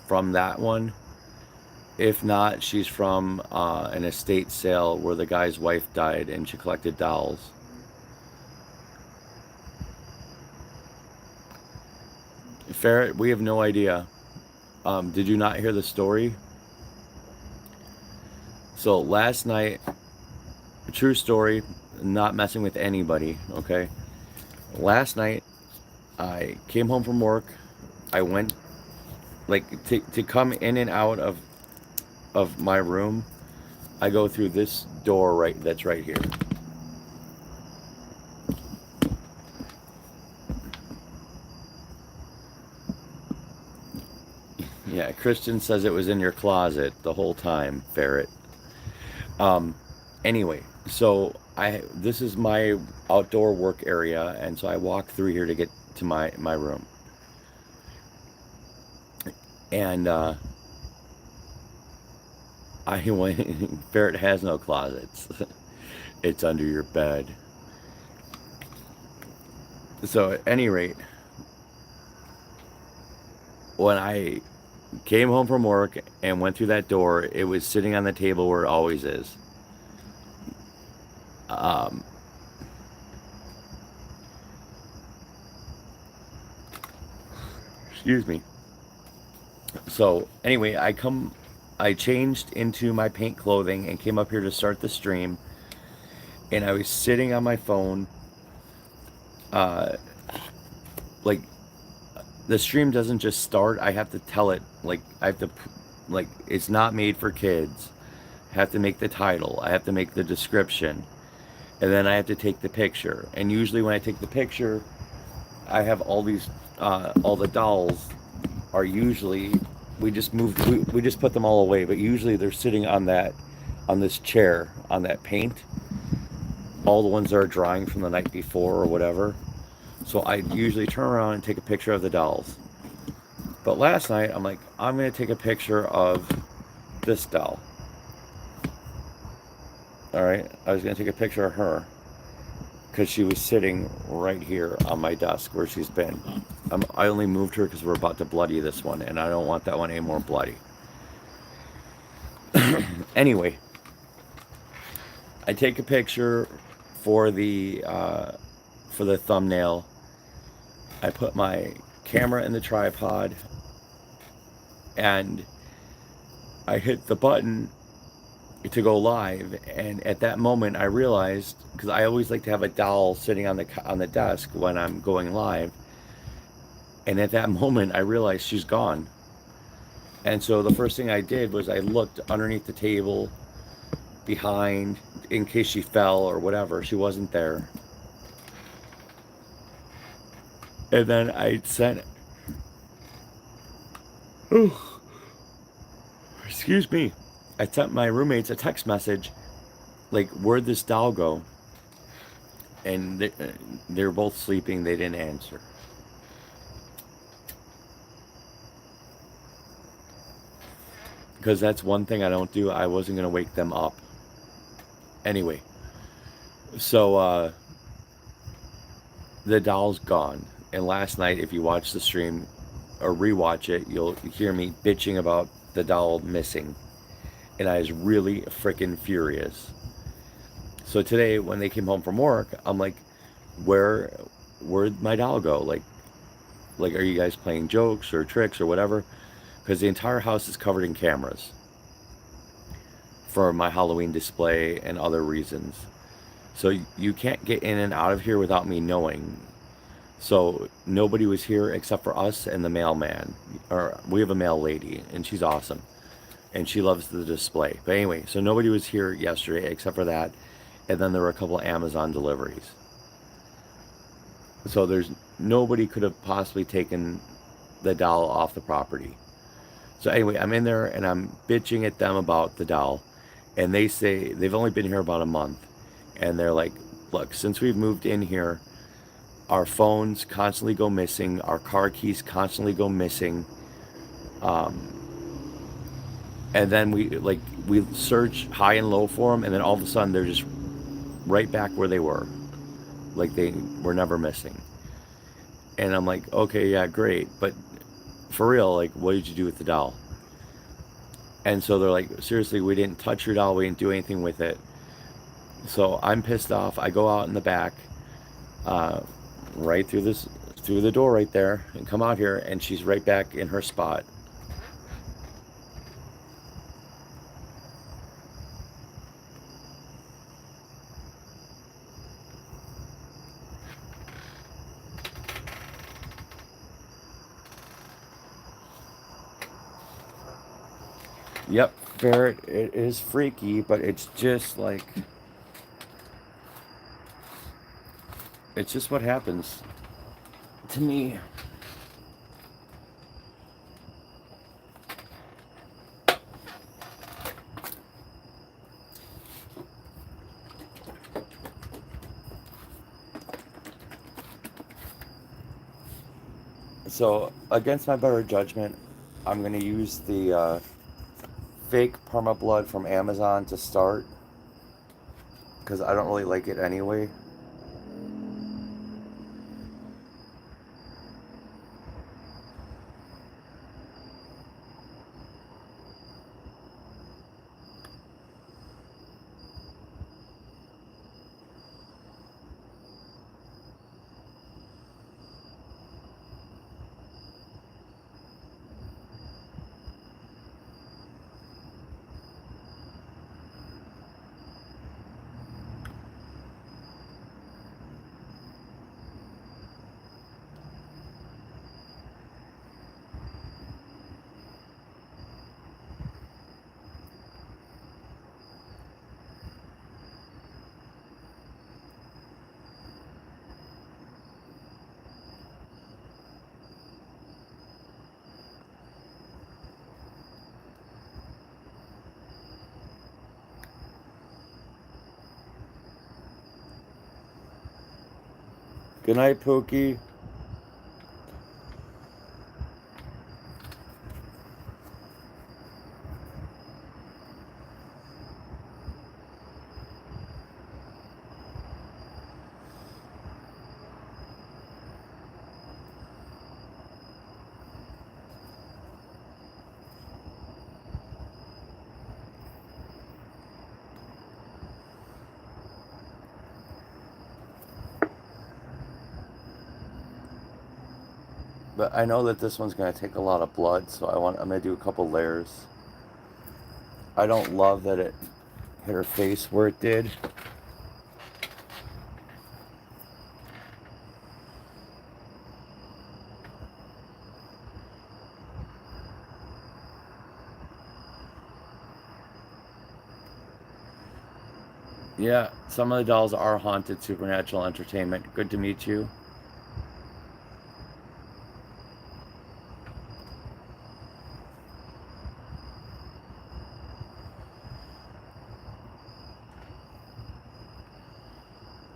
from that one. If not, she's from an estate sale where the guy's wife died and she collected dolls. Ferret, we have no idea. Did you not hear the story? So last night, true story, not messing with anybody, okay? Last night, I came home from work. I went, like, to come in and out of my room, I go through this door that's right here. Yeah, Christian says it was in your closet the whole time, ferret. Um, anyway, so this is my outdoor work area, and so I walk through here to get to my room. And I went. Ferret has no closets. It's under your bed. So at any rate, when I came home from work and went through that door, it was sitting on the table where it always is. Um, excuse me. So anyway, I changed into my paint clothing and came up here to start the stream. And I was sitting on my phone, uh, like, the stream doesn't just start. I have to tell it, like, like, it's not made for kids. I have to make the title. I have to make the description. And then I have to take the picture. And usually when I take the picture, I have all these, all the dolls are usually, we just put them all away. But usually they're sitting on this chair, on that paint. All the ones that are drying from the night before or whatever. So I usually turn around and take a picture of the dolls. But last night, I'm like, I'm going to take a picture of this doll. Alright, I was going to take a picture of her. Because she was sitting right here on my desk where she's been. I only moved her because we're about to bloody this one. And I don't want that one any more bloody. Anyway. I take a picture for the thumbnail. I put my camera in the tripod and I hit the button to go live, and at that moment I realized, because I always like to have a doll sitting on the desk when I'm going live, and at that moment I realized she's gone. And so the first thing I did was I looked underneath the table, behind, in case she fell or whatever. She wasn't there. And then I sent, oh, excuse me, I sent my roommates a text message, like, where'd this doll go? And they were both sleeping. They didn't answer. Because that's one thing I don't do. I wasn't going to wake them up. Anyway, so the doll's gone. And last night, if you watch the stream or rewatch it, you'll hear me bitching about the doll missing. And I was really freaking furious. So today, when they came home from work, I'm like, where'd my doll go? Like, are you guys playing jokes or tricks or whatever? Because the entire house is covered in cameras for my Halloween display and other reasons. So you can't get in and out of here without me knowing. So nobody was here except for us and the mailman. Or we have a mail lady, and she's awesome. And she loves the display. But anyway, so nobody was here yesterday except for that. And then there were a couple of Amazon deliveries. So nobody could have possibly taken the doll off the property. So anyway, I'm in there and I'm bitching at them about the doll. And they say they've only been here about a month. And they're like, look, since we've moved in here, our phones constantly go missing. Our car keys constantly go missing. And then we search high and low for them. And then all of a sudden they're just right back where they were. Like they were never missing. And I'm like, okay, yeah, great. But for real, like, what did you do with the doll? And so they're like, seriously, we didn't touch your doll. We didn't do anything with it. So I'm pissed off. I go out in the back, right through the door right there, and come out here, and she's right back in her spot. Yep, ferret, it is freaky, but it's just like, it's just what happens to me. So, against my better judgment, I'm going to use the fake perma blood from Amazon to start, because I don't really like it anyway. Good night, Pookie. But I know that this one's going to take a lot of blood, so I'm going to do a couple layers. I don't love that it hit her face where it did. Yeah, some of the dolls are haunted supernatural entertainment. Good to meet you.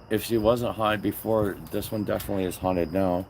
If she wasn't haunted before, this one definitely is haunted now.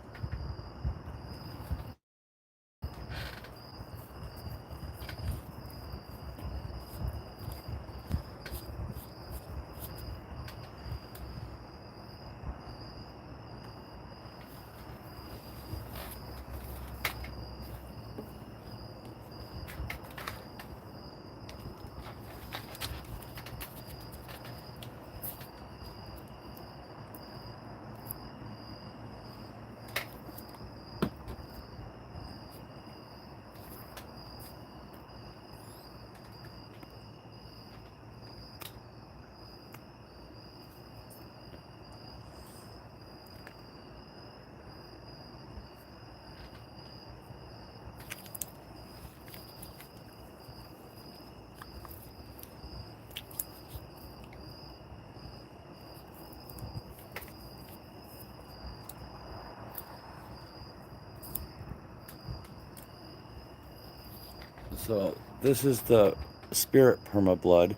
So this is the spirit perma blood.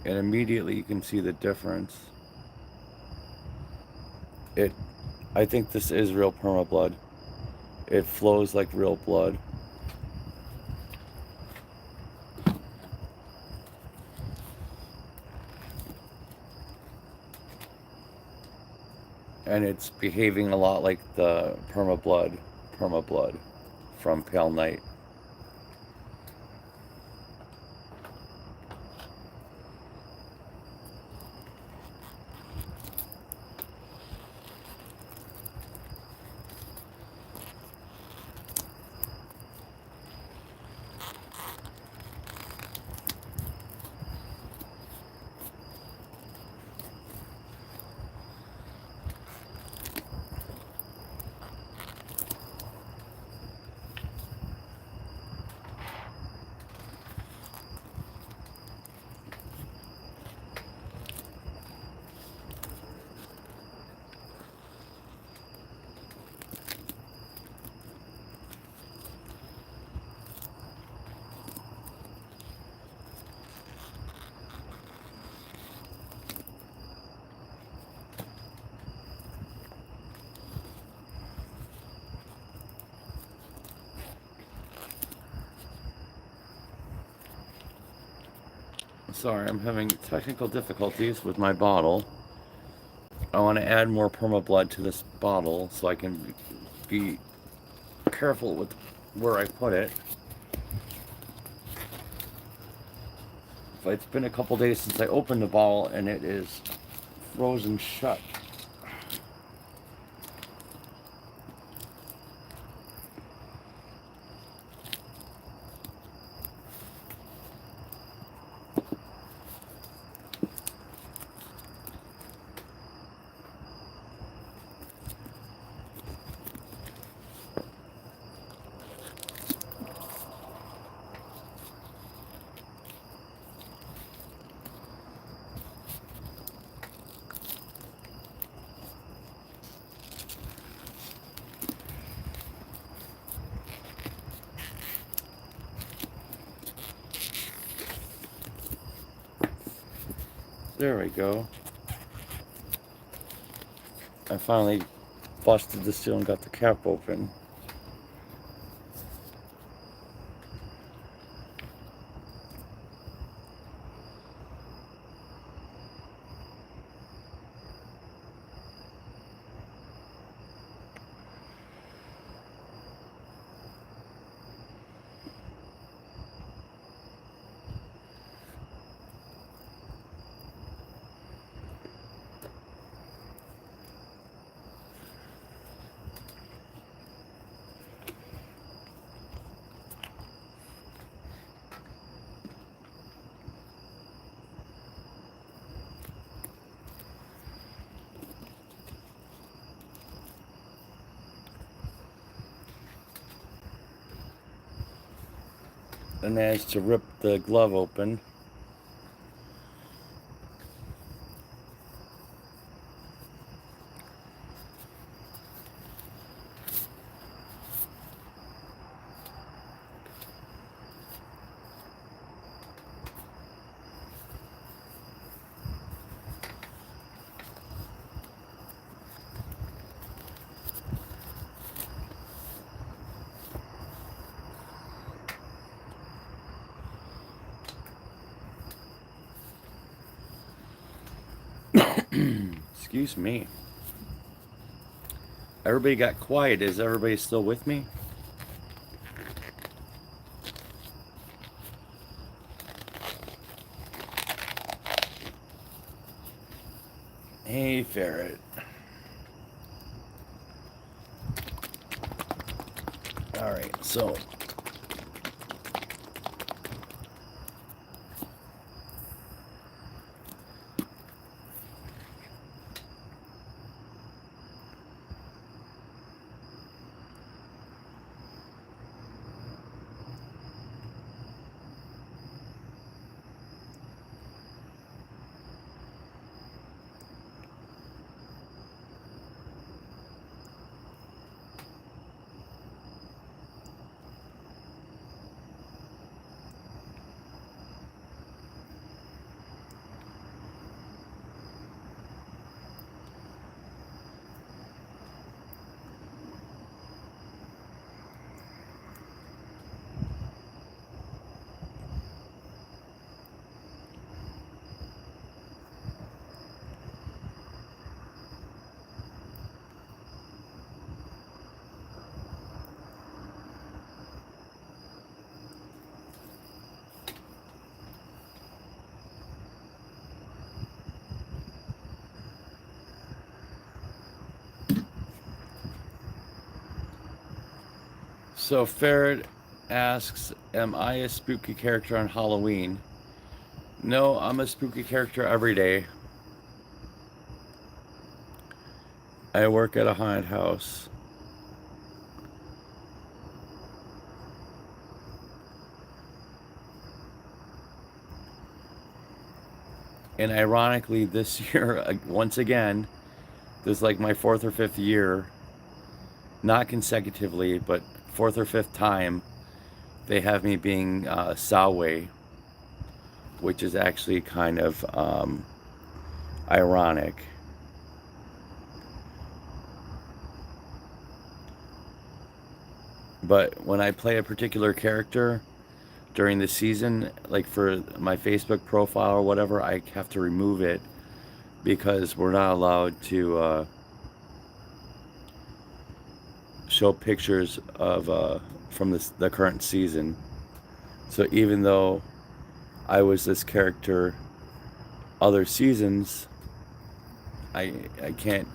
And immediately you can see the difference. It, I think this is real perma blood. It flows like real blood. And it's behaving a lot like the perma blood from Pale Night. Sorry, I'm having technical difficulties with my bottle. I want to add more perma blood to this bottle so I can be careful with where I put it. It's been a couple days since I opened the bottle and it is frozen shut. There we go. I finally busted the seal and got the cap open. I managed to rip the glove open. Excuse me. Everybody got quiet. Is everybody still with me? Hey, ferret. Alright, so Ferret asks, am I a spooky character on Halloween? No, I'm a spooky character every day. I work at a haunted house. And ironically, this year, once again, this is like my 4th or 5th year, not consecutively, but 4th or 5th time, they have me being Salway, which is actually kind of ironic. But when I play a particular character, during the season, like for my Facebook profile or whatever, I have to remove it because we're not allowed to show pictures of from the current season. So even though I was this character other seasons, I can't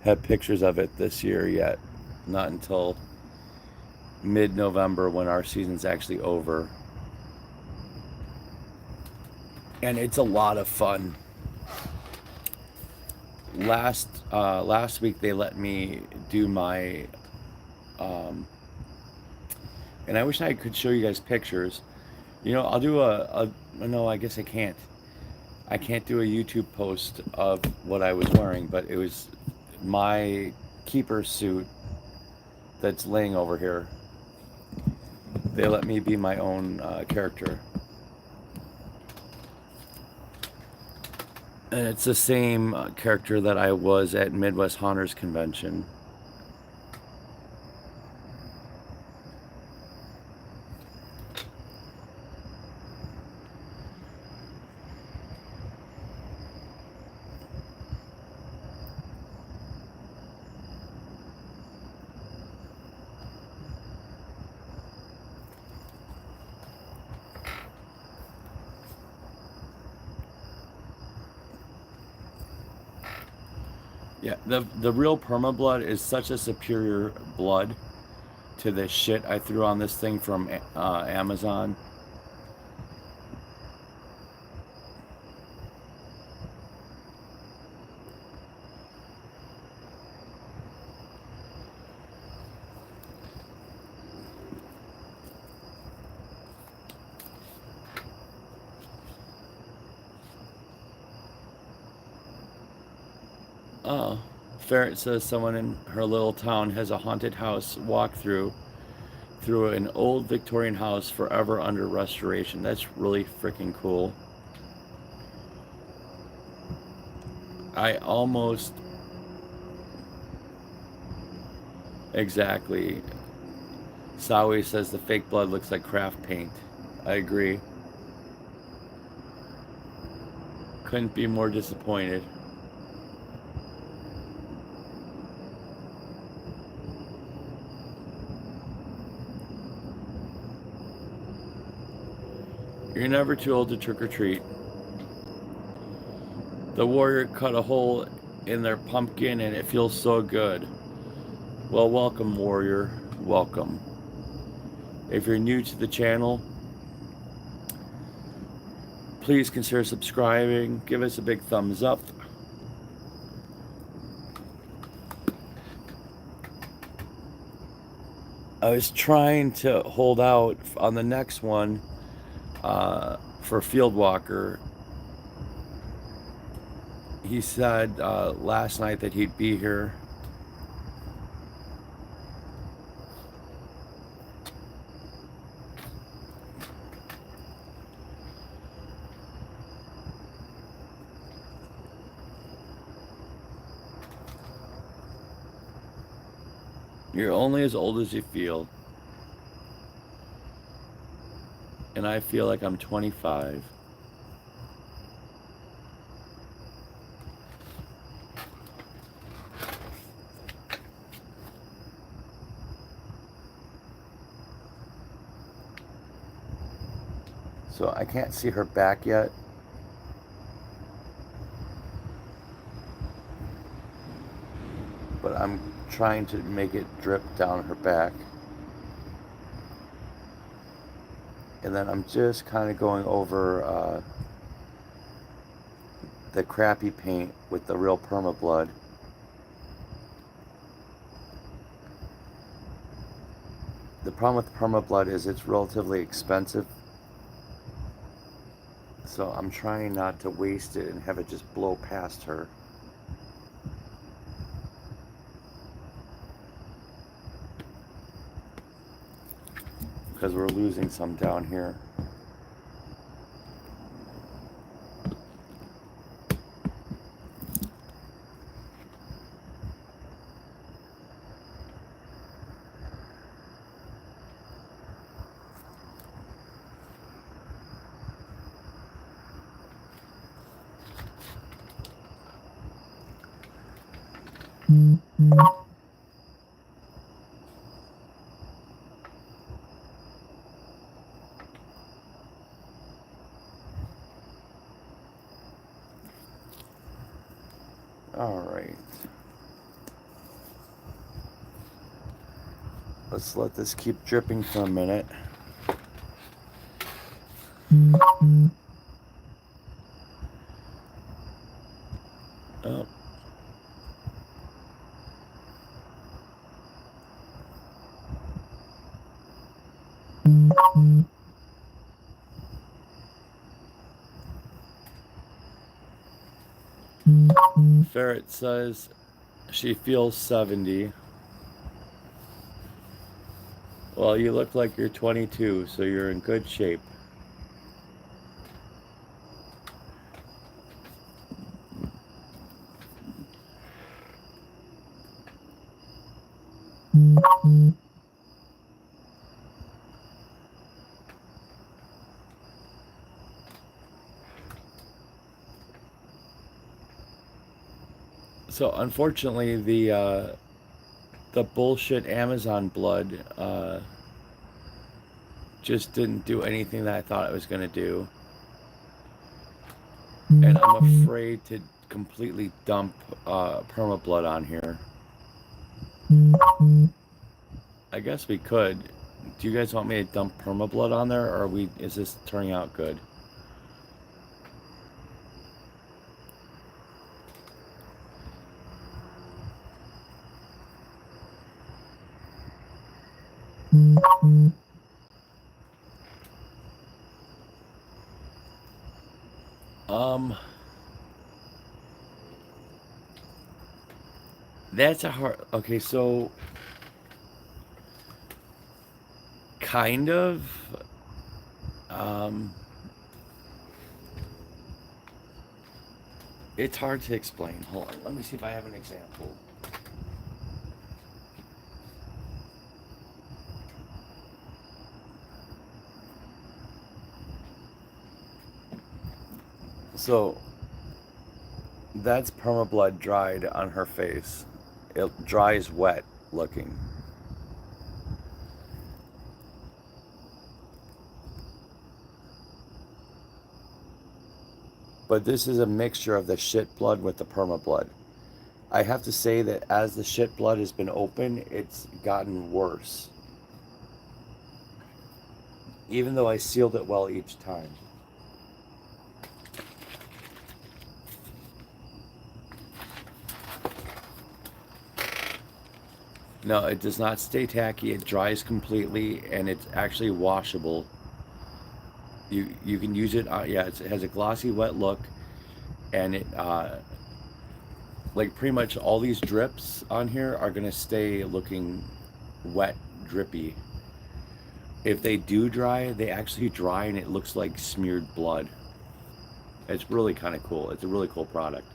have pictures of it this year yet. Not until mid-November when our season's actually over. And it's a lot of fun. Last week they let me do my and I wish I could show you guys pictures. You know, I'll do no, I guess I can't. I can't do a YouTube post of what I was wearing, but it was my keeper suit that's laying over here. They let me be my own character. And it's the same character that I was at Midwest Haunters Convention. Yeah, the real permablood is such a superior blood to the shit I threw on this thing from Amazon. Oh, Ferret says someone in her little town has a haunted house walkthrough through an old Victorian house forever under restoration. That's really freaking cool. I almost... Exactly. Sawi says the fake blood looks like craft paint. I agree. Couldn't be more disappointed. You're never too old to trick or treat. The warrior cut a hole in their pumpkin and it feels so good. Well, welcome, warrior. Welcome. If you're new to the channel, please consider subscribing. Give us a big thumbs up. I was trying to hold out on the next one for Field Walker. He said last night that he'd be here. You're only as old as you feel. And I feel like I'm 25. So I can't see her back yet. But I'm trying to make it drip down her back. And then I'm just kind of going over the crappy paint with the real permablood. The problem with permablood is it's relatively expensive. So I'm trying not to waste it and have it just blow past her. Because we're losing some down here. All right. Let's let this keep dripping for a minute. Oh. Ferret says she feels 70. Well, you look like you're 22, so you're in good shape. So unfortunately, the bullshit Amazon blood just didn't do anything that I thought it was gonna do, and I'm afraid to completely dump perma blood on here. I guess we could. Do you guys want me to dump perma blood on there, or is this turning out good? Um, that's a hard. Okay, so kind of. Um, it's hard to explain. Hold on. Let me see if I have an example. So that's perma blood dried on her face. It dries wet looking. But this is a mixture of the shit blood with the perma blood. I have to say that as the shit blood has been open, it's gotten worse. Even though I sealed it well each time. No, it does not stay tacky. It dries completely, and it's actually washable. You can use it. Yeah, it has a glossy, wet look, and it like pretty much all these drips on here are gonna stay looking wet, drippy. If they do dry, they actually dry, and it looks like smeared blood. It's really kind of cool. It's a really cool product.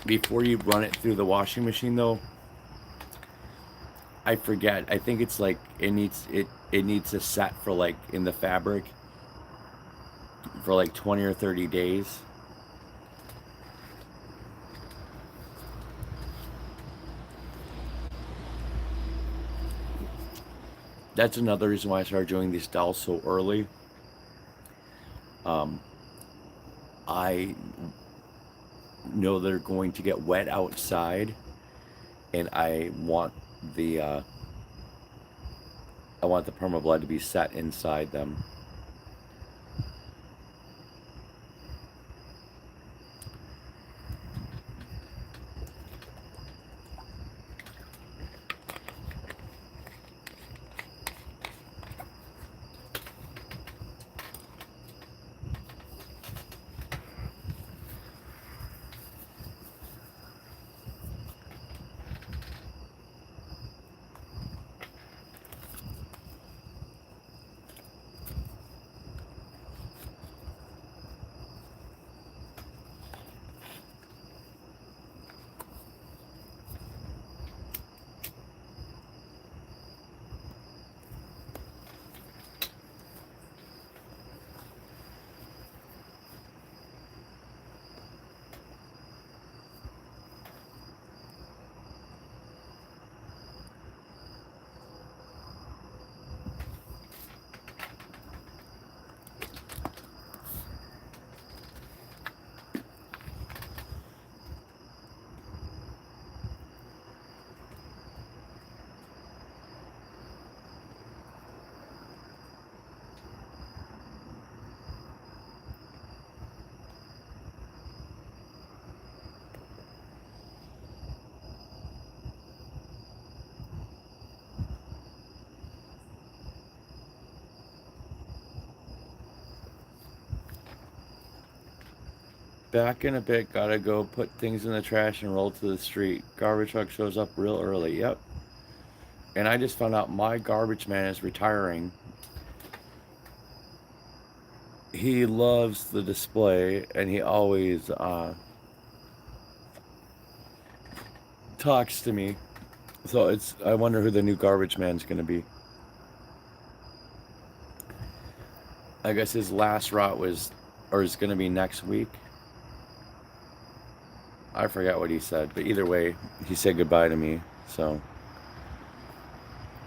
Before you run it through the washing machine, though, I forget. I think it's like it needs to set for like in the fabric for like 20 or 30 days. That's another reason why I started doing these dolls so early. Um, I know they're going to get wet outside, and the uh, I want the perma blood to be set inside them. Back in a bit, gotta go put things in the trash and roll to the street. Garbage truck shows up real early. Yep. And I just found out my garbage man is retiring. He loves the display, and he always talks to me. So I wonder who the new garbage man's gonna be. I guess his last route is gonna be next week. I forgot what he said, but either way, he said goodbye to me. So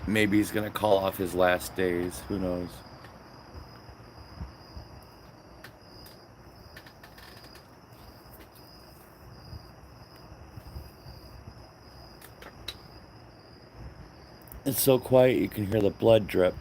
maybe he's gonna call off his last days. Who knows? It's so quiet you can hear the blood drip.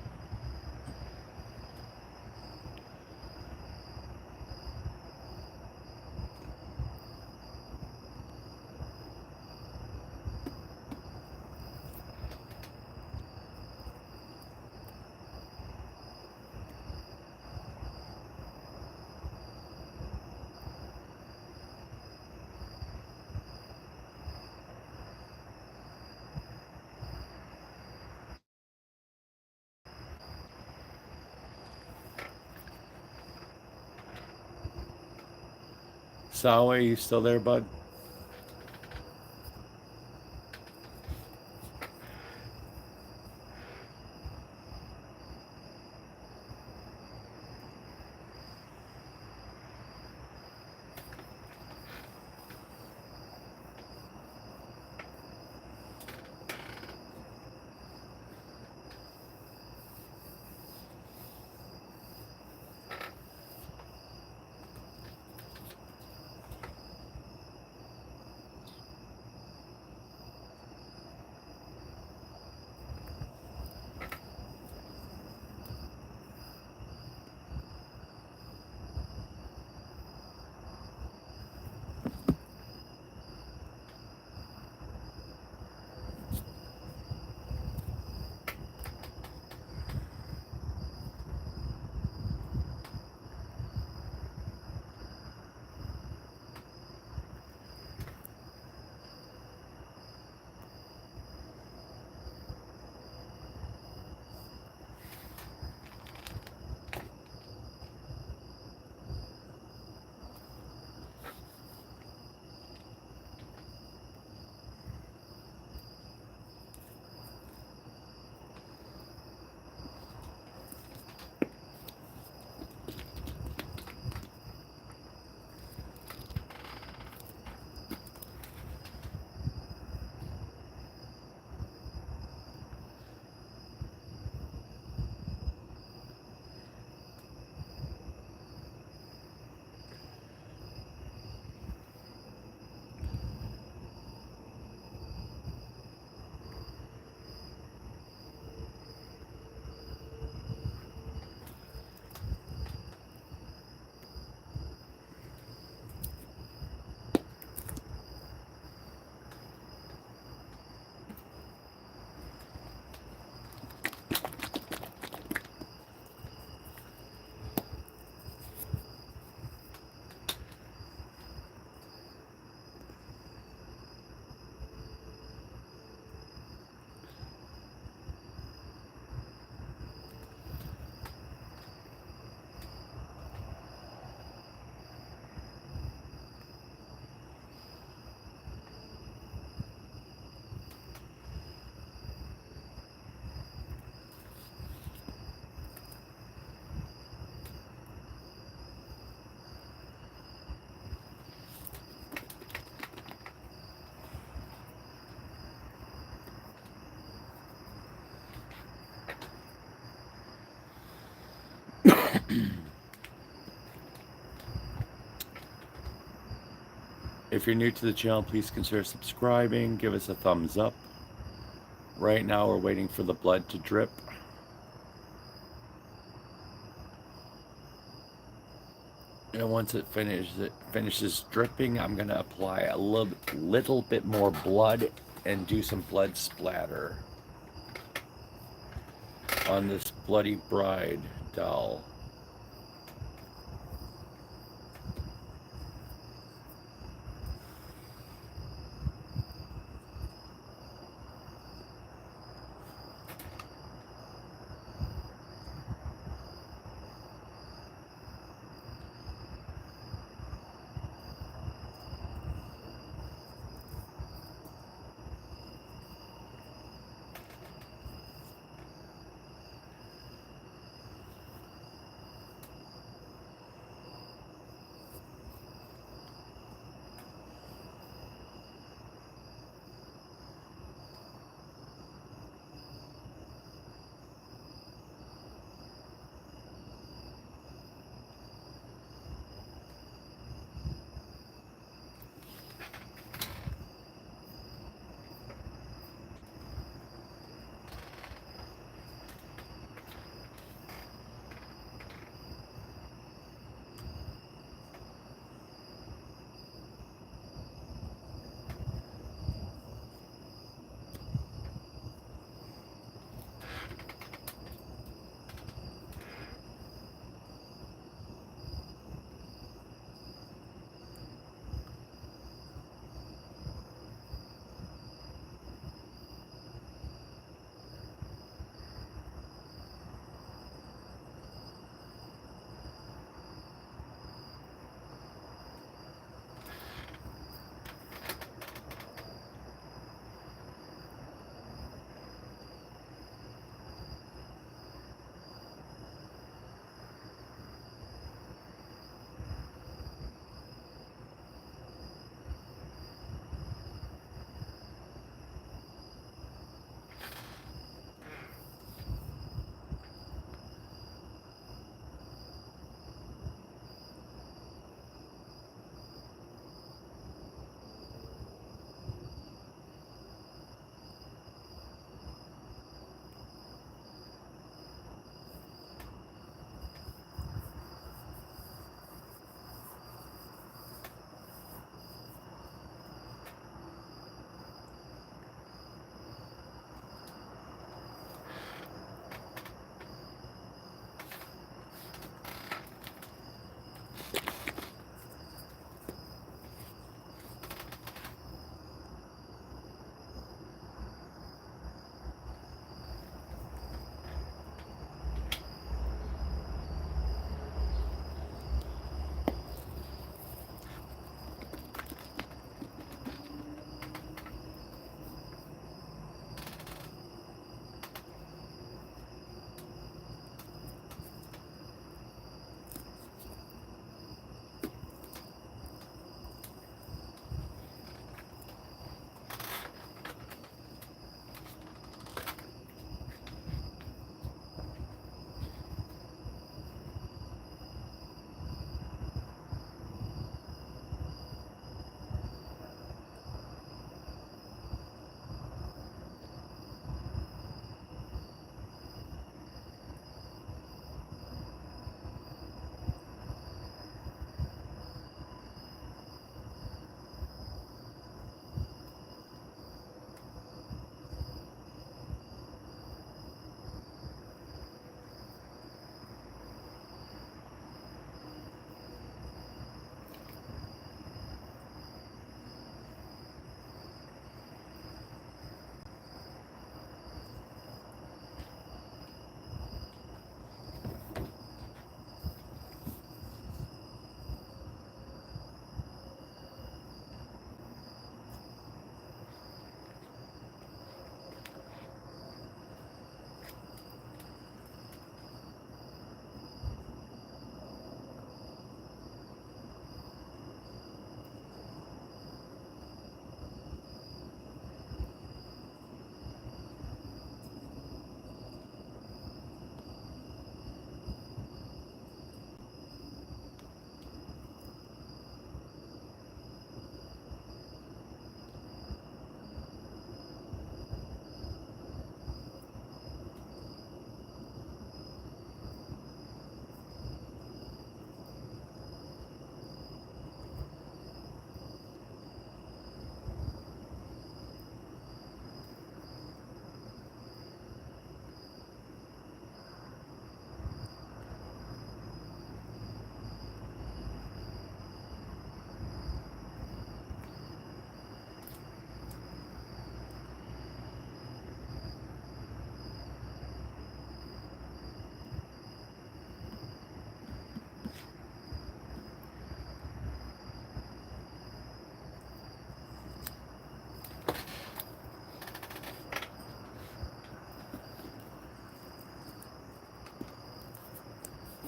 Sawa, you still there, bud? If you're new to the channel, please consider subscribing. Give us a thumbs up. Right now, we're waiting for the blood to drip. And once it finishes dripping, I'm gonna apply a little bit more blood and do some blood splatter on this bloody bride doll.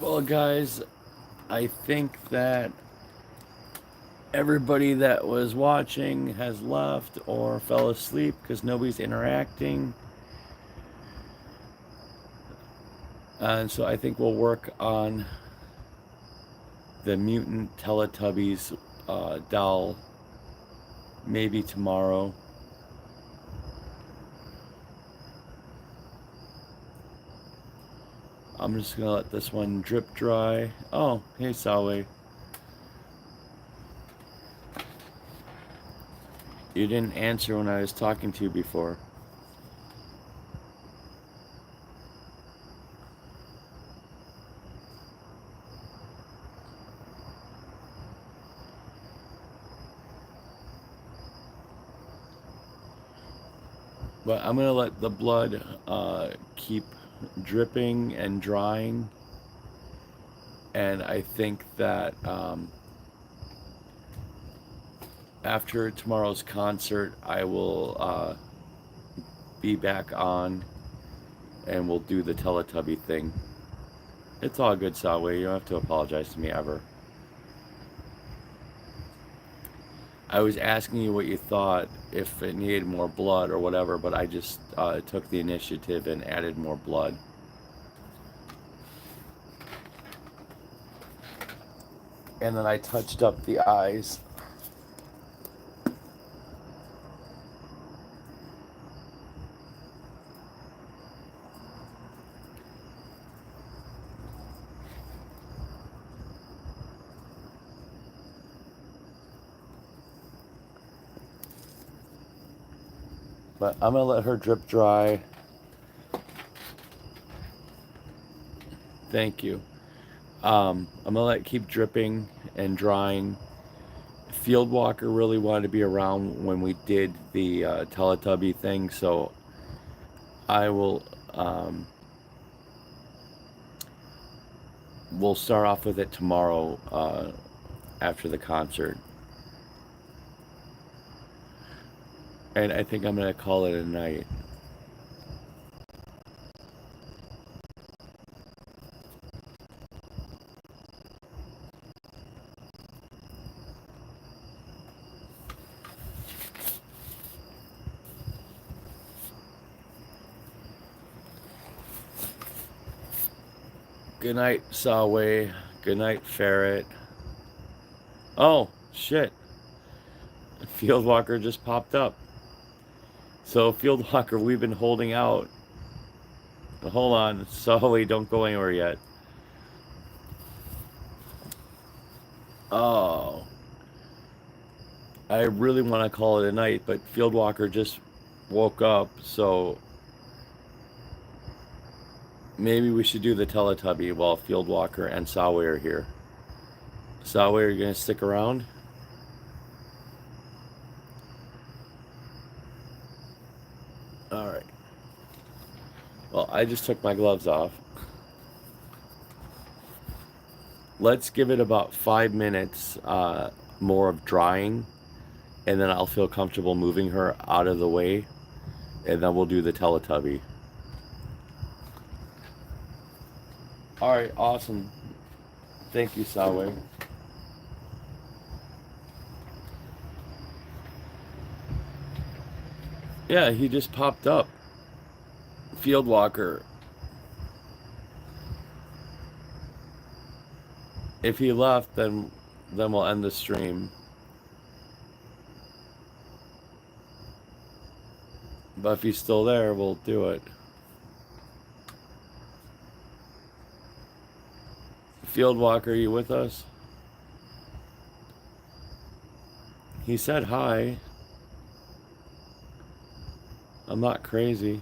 Well, guys, I think that everybody that was watching has left or fell asleep because nobody's interacting. And so I think we'll work on the Mutant Teletubbies doll maybe tomorrow. I'm just gonna let this one drip dry. Oh, hey Salwe. You didn't answer when I was talking to you before. But I'm gonna let the blood keep dripping and drying. And I think that after tomorrow's concert, I will be back on and we'll do the Teletubby thing. It's all good, Salwe. You don't have to apologize to me ever. I was asking you what you thought, if it needed more blood or whatever, but I just took the initiative and added more blood. And then I touched up the eyes. But I'm gonna let her drip dry. Thank you. I'm gonna let it keep dripping and drying. Field Walker really wanted to be around when we did the Teletubby thing, so I will. We'll start off with it tomorrow after the concert. And I think I'm gonna call it a night. Good night, Sawway. Good night, Ferret. Oh, shit. Field Walker just popped up. So, Field Walker, we've been holding out. Hold on. Sawway, don't go anywhere yet. Oh. I really want to call it a night, but Field Walker just woke up, so maybe we should do the Teletubby while Field Walker and Sawway are here. Sawway, are you going to stick around? Alright. Well, I just took my gloves off. Let's give it about 5 minutes more of drying, and then I'll feel comfortable moving her out of the way, and then we'll do the Teletubby. Alright, awesome. Thank you, Sawway. Yeah, he just popped up. Field Walker. If he left, then we'll end the stream. But if he's still there, we'll do it. Field Walker, are you with us? He said hi. I'm not crazy.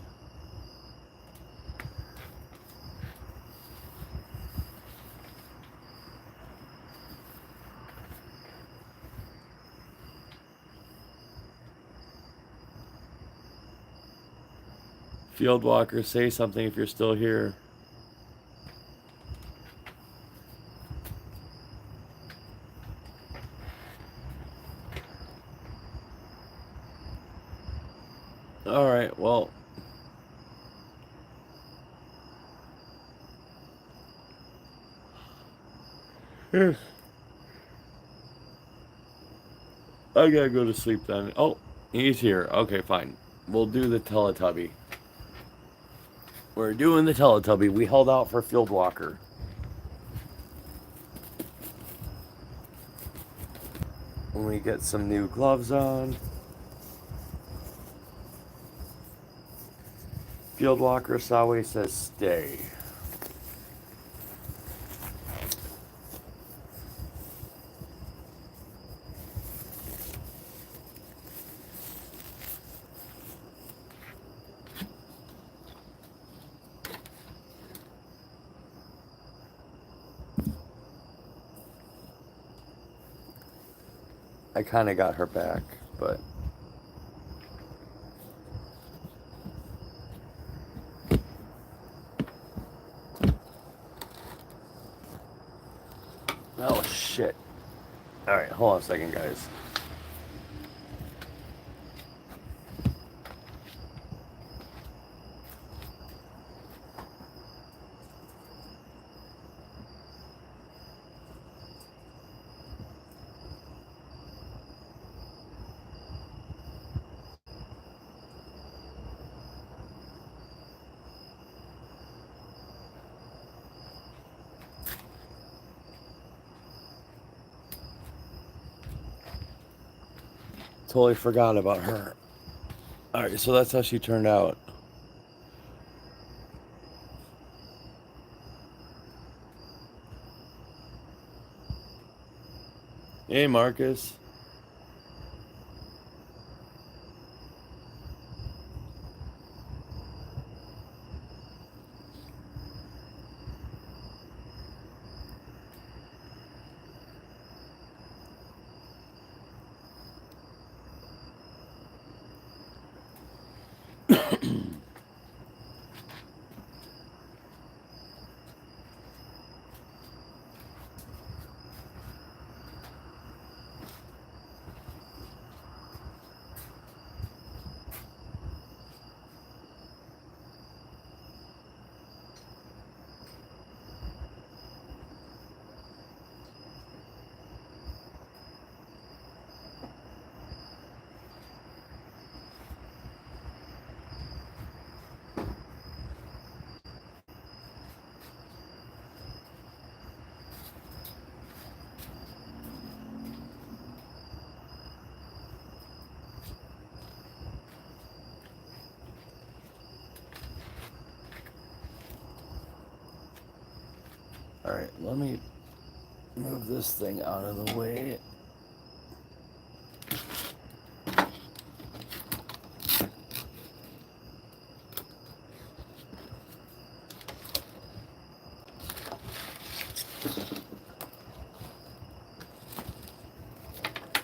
Field Walker, say something if you're still here. Alright, well. Yes. I gotta go to sleep then. Oh, he's here. Okay, fine. We'll do the Teletubby. We're doing the Teletubby. We held out for Field Walker. When we get some new gloves on. Field Walker Sawe says stay. I kind of got her back, but oh shit. All right, hold on a second, guys. Totally forgot about her. All right, so that's how she turned out. Hey, Marcus. All right, let me move this thing out of the way.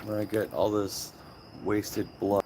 When I get all this wasted blood.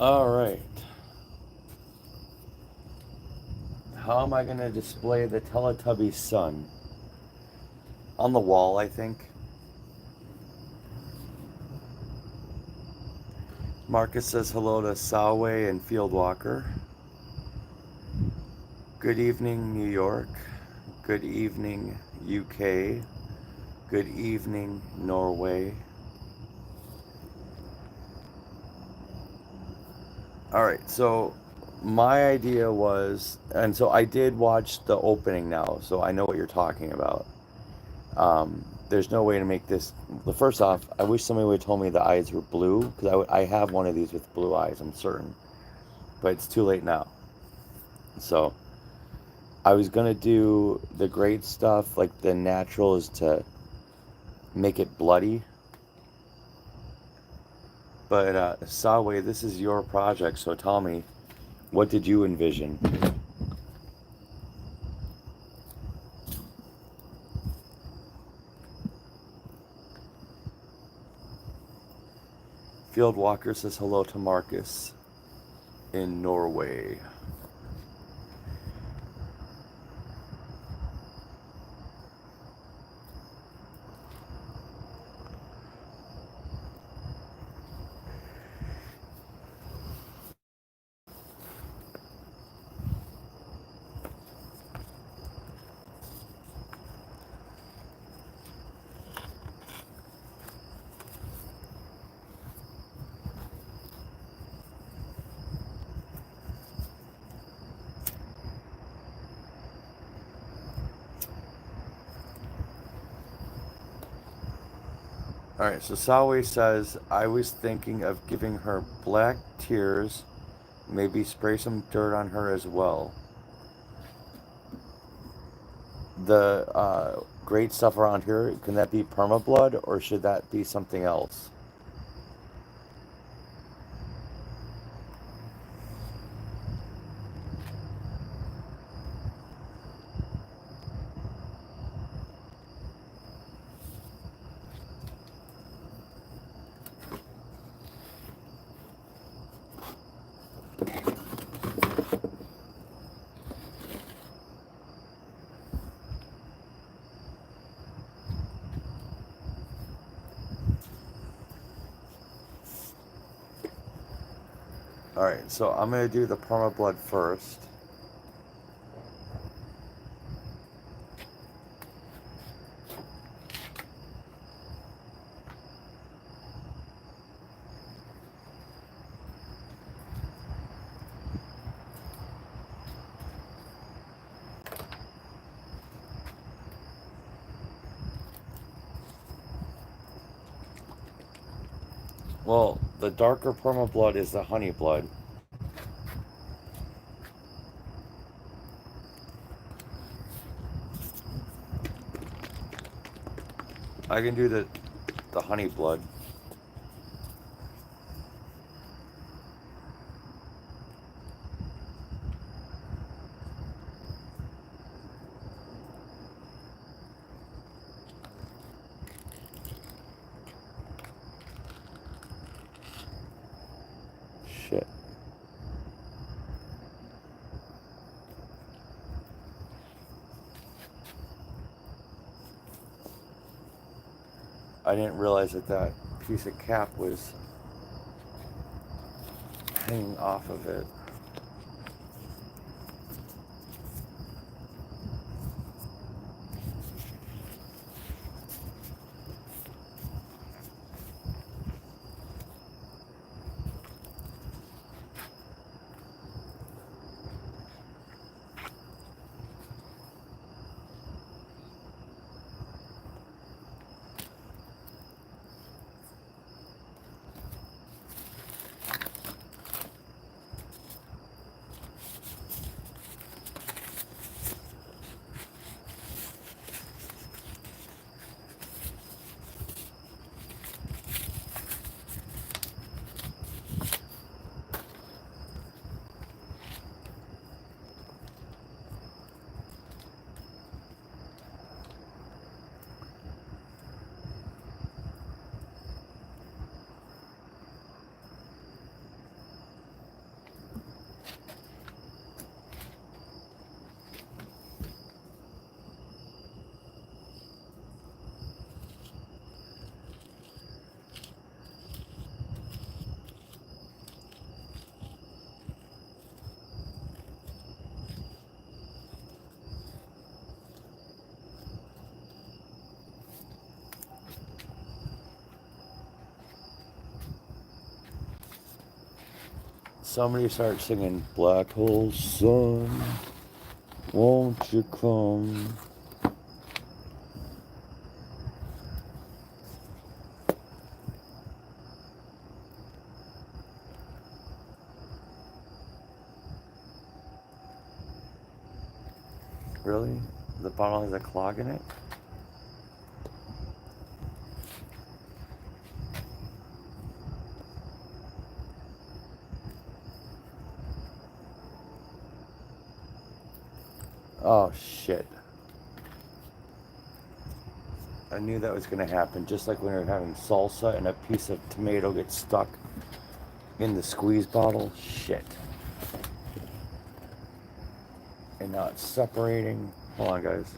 All right. How am I going to display the Teletubby sun? On the wall, I think. Marcus says hello to Salway and Field Walker. Good evening, New York. Good evening, UK. Good evening, Norway. All right, so my idea was, and so I did watch the opening now, so I know what you're talking about. There's no way to make this. The first off, I wish somebody would have told me the eyes were blue because I have one of these with blue eyes. I'm certain, but it's too late now. So I was gonna do the great stuff, like the natural is to make it bloody. But Sawe, this is your project, so tell me, what did you envision? Field Walker says hello to Marcus in Norway. Alright, so Salwe says, I was thinking of giving her black tears, maybe spray some dirt on her as well. The great stuff around here, can that be permablood or should that be something else? Alright, so I'm going to do the permablood first. Well, the darker permablood is the honey blood. I can do the honey blood. Shit. I didn't realize that that piece of cap was hanging off of it. Somebody start singing Black Hole Sun, won't you come? Really? The bottle has a clog in it? Oh shit. I knew that was going to happen, just like when we were having salsa and a piece of tomato gets stuck in the squeeze bottle. Shit. And now it's separating. Hold on, guys.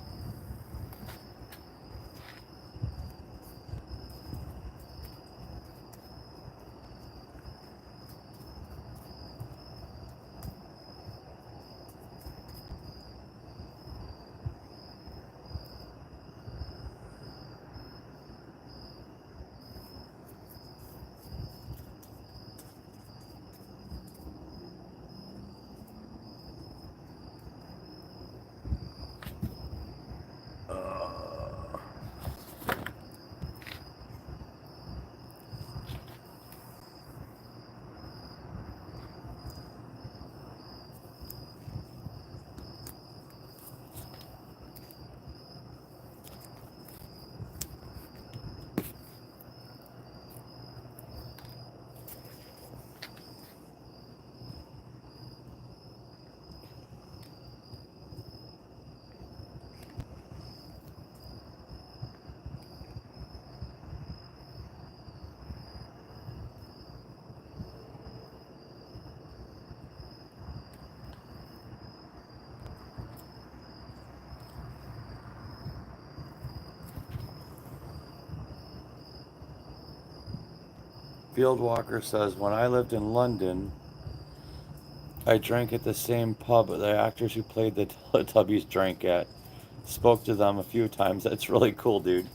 Field Walker says, when I lived in London, I drank at the same pub the actors who played the Teletubbies drank at. Spoke to them a few times. That's really cool, dude.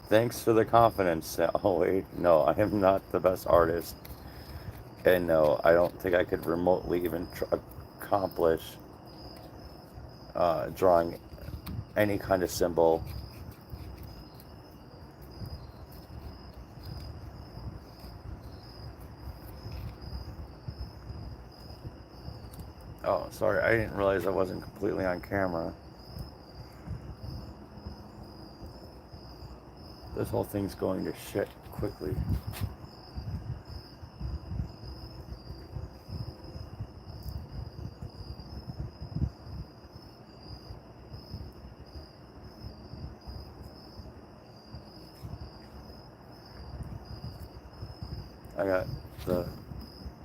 Thanks for the confidence. Oh, wait. No, I am not the best artist. And no, I don't think I could remotely even accomplish drawing any kind of symbol. Oh, sorry. I didn't realize I wasn't completely on camera. This whole thing's going to shit quickly. I got the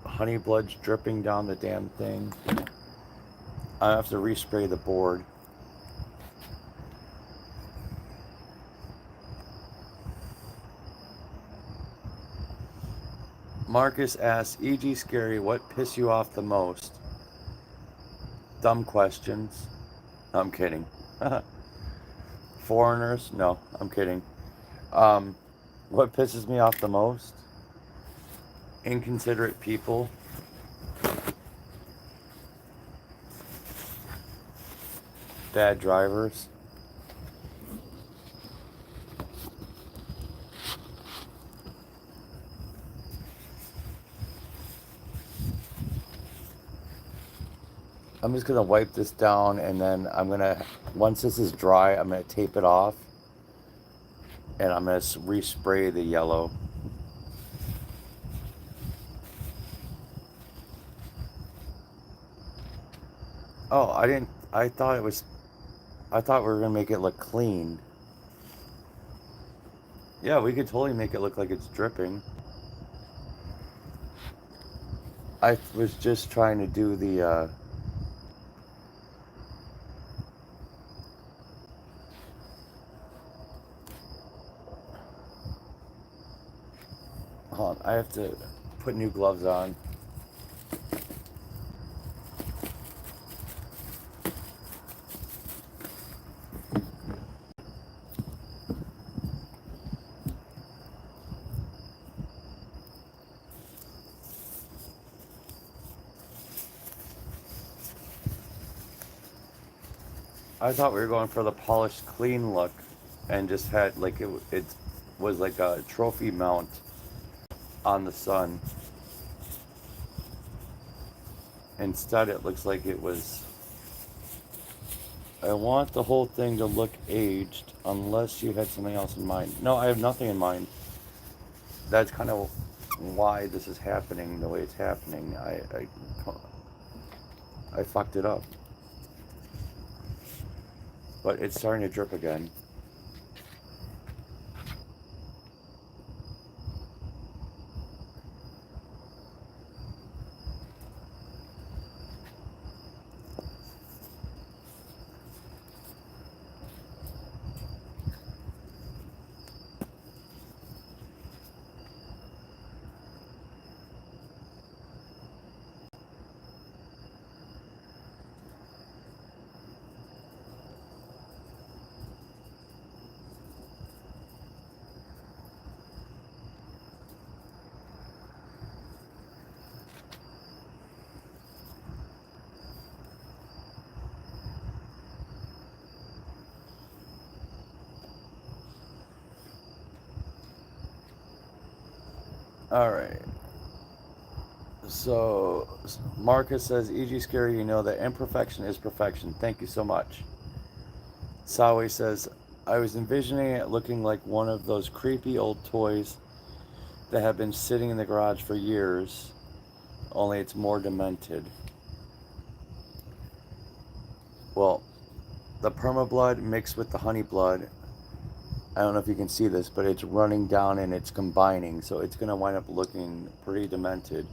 honey bloods dripping down the damn thing. I have to respray the board. Marcus asks, E.G. Scary, what pissed you off the most? Dumb questions. No, I'm kidding. Foreigners? No, I'm kidding. What pisses me off the most? Inconsiderate people. Bad drivers. I'm just gonna wipe this down, and then once this is dry, I'm gonna tape it off, and I'm gonna respray the yellow. Oh, I thought we were gonna make it look clean. Yeah, we could totally make it look like it's dripping. I was just trying to do hold on, I have to put new gloves on. I thought we were going for the polished, clean look, and just had like it was like a trophy mount on the sun. Instead, it looks like it was. I want the whole thing to look aged, unless you had something else in mind. No, I have nothing in mind. That's kind of why this is happening the way it's happening. I fucked it up. But it's starting to drip again. Alright. So, Marcus says, E.G. Scary, you know that imperfection is perfection. Thank you so much. Sawe says, I was envisioning it looking like one of those creepy old toys that have been sitting in the garage for years, only it's more demented. Well, the permablood mixed with the honey blood, I don't know if you can see this, but it's running down and it's combining, so it's going to wind up looking pretty demented.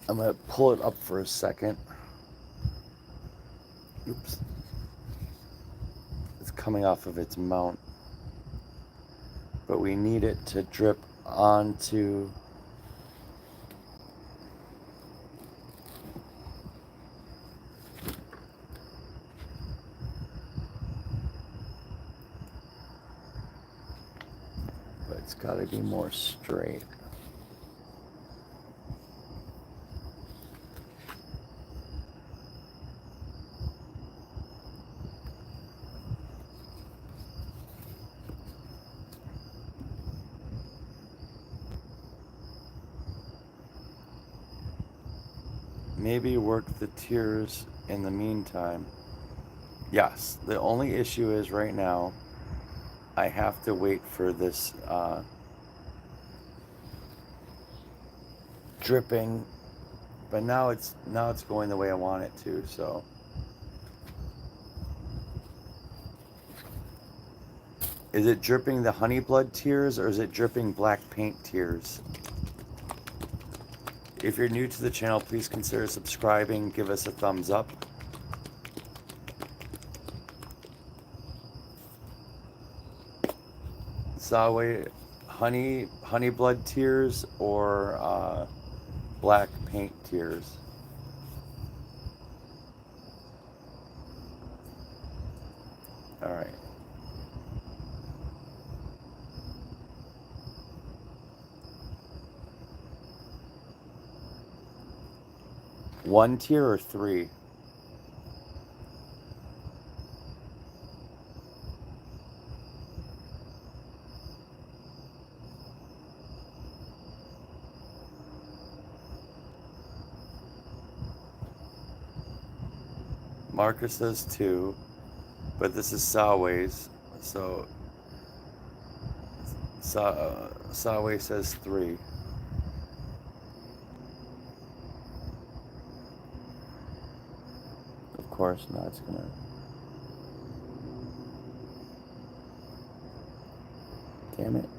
I'm going to pull it up for a second. Oops. It's coming off of its mount. But we need it to drip onto... But it's got to be more straight. Maybe work the tiers in the meantime. Yes, the only issue is right now I have to wait for this dripping, but now it's going the way I want it to. So is it dripping the honey blood tears or is it dripping black paint tears? If you're new to the channel, please consider subscribing. Give us a thumbs up. Sawe, honey blood tears or black paint tears? All right. One tier or three? Marcus says 2, but this is Saway's, so Saway says 3. Of course, now it's gonna. Damn it.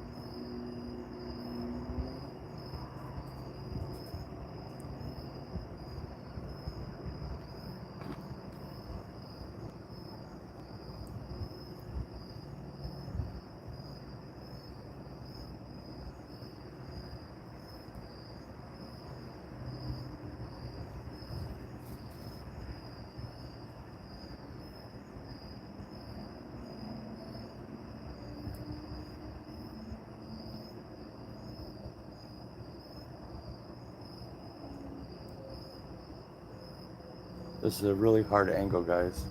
This is a really hard angle, guys.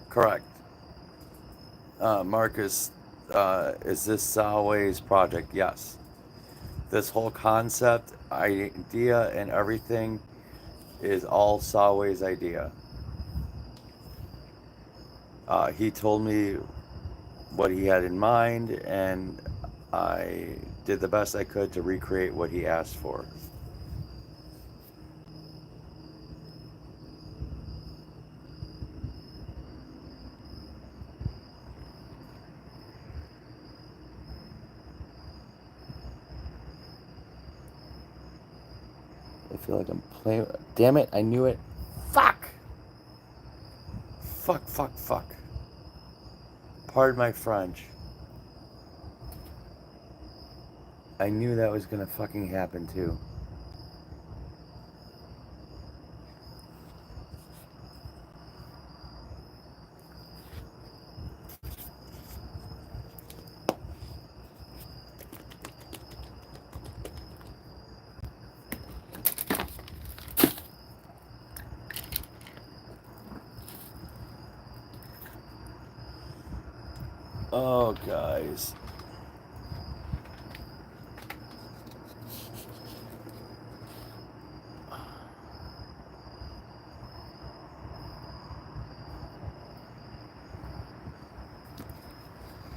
Correct. Marcus, is this Saway's project? Yes. This whole concept, idea, and everything is all Saway's idea. He told me what he had in mind, and I did the best I could to recreate what he asked for. I feel like I'm playing. Damn it, I knew it. Fuck! Fuck, fuck, fuck. Pardon my French. I knew that was gonna fucking happen too. Oh, guys.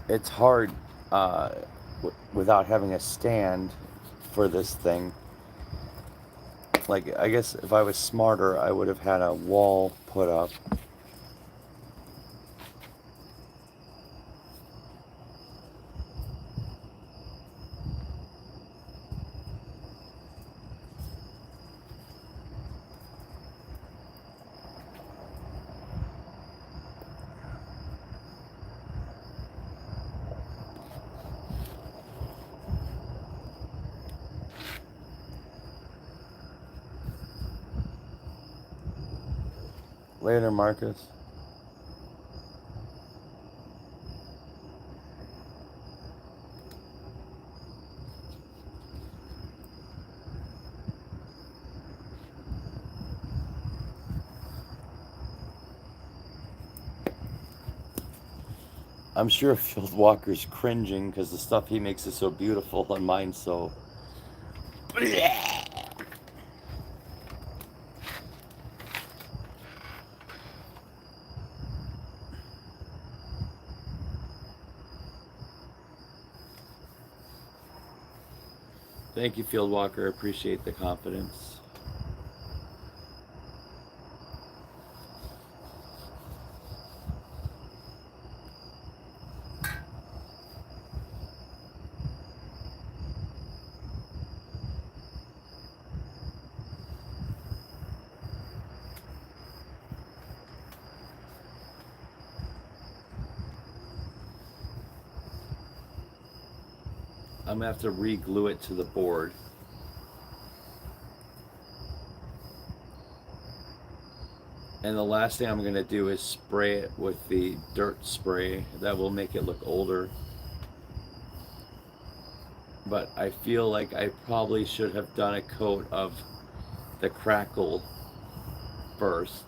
It's hard without having a stand for this thing. Like, I guess if I was smarter, I would have had a wall put up. Later, Marcus. I'm sure Field Walker's cringing because the stuff he makes is so beautiful and mine's so. Thank you, Field Walker. Appreciate the confidence. I'm gonna have to re-glue it to the board. And the last thing I'm gonna do is spray it with the dirt spray. That will make it look older. but I feel like I probably should have done a coat of the crackle first.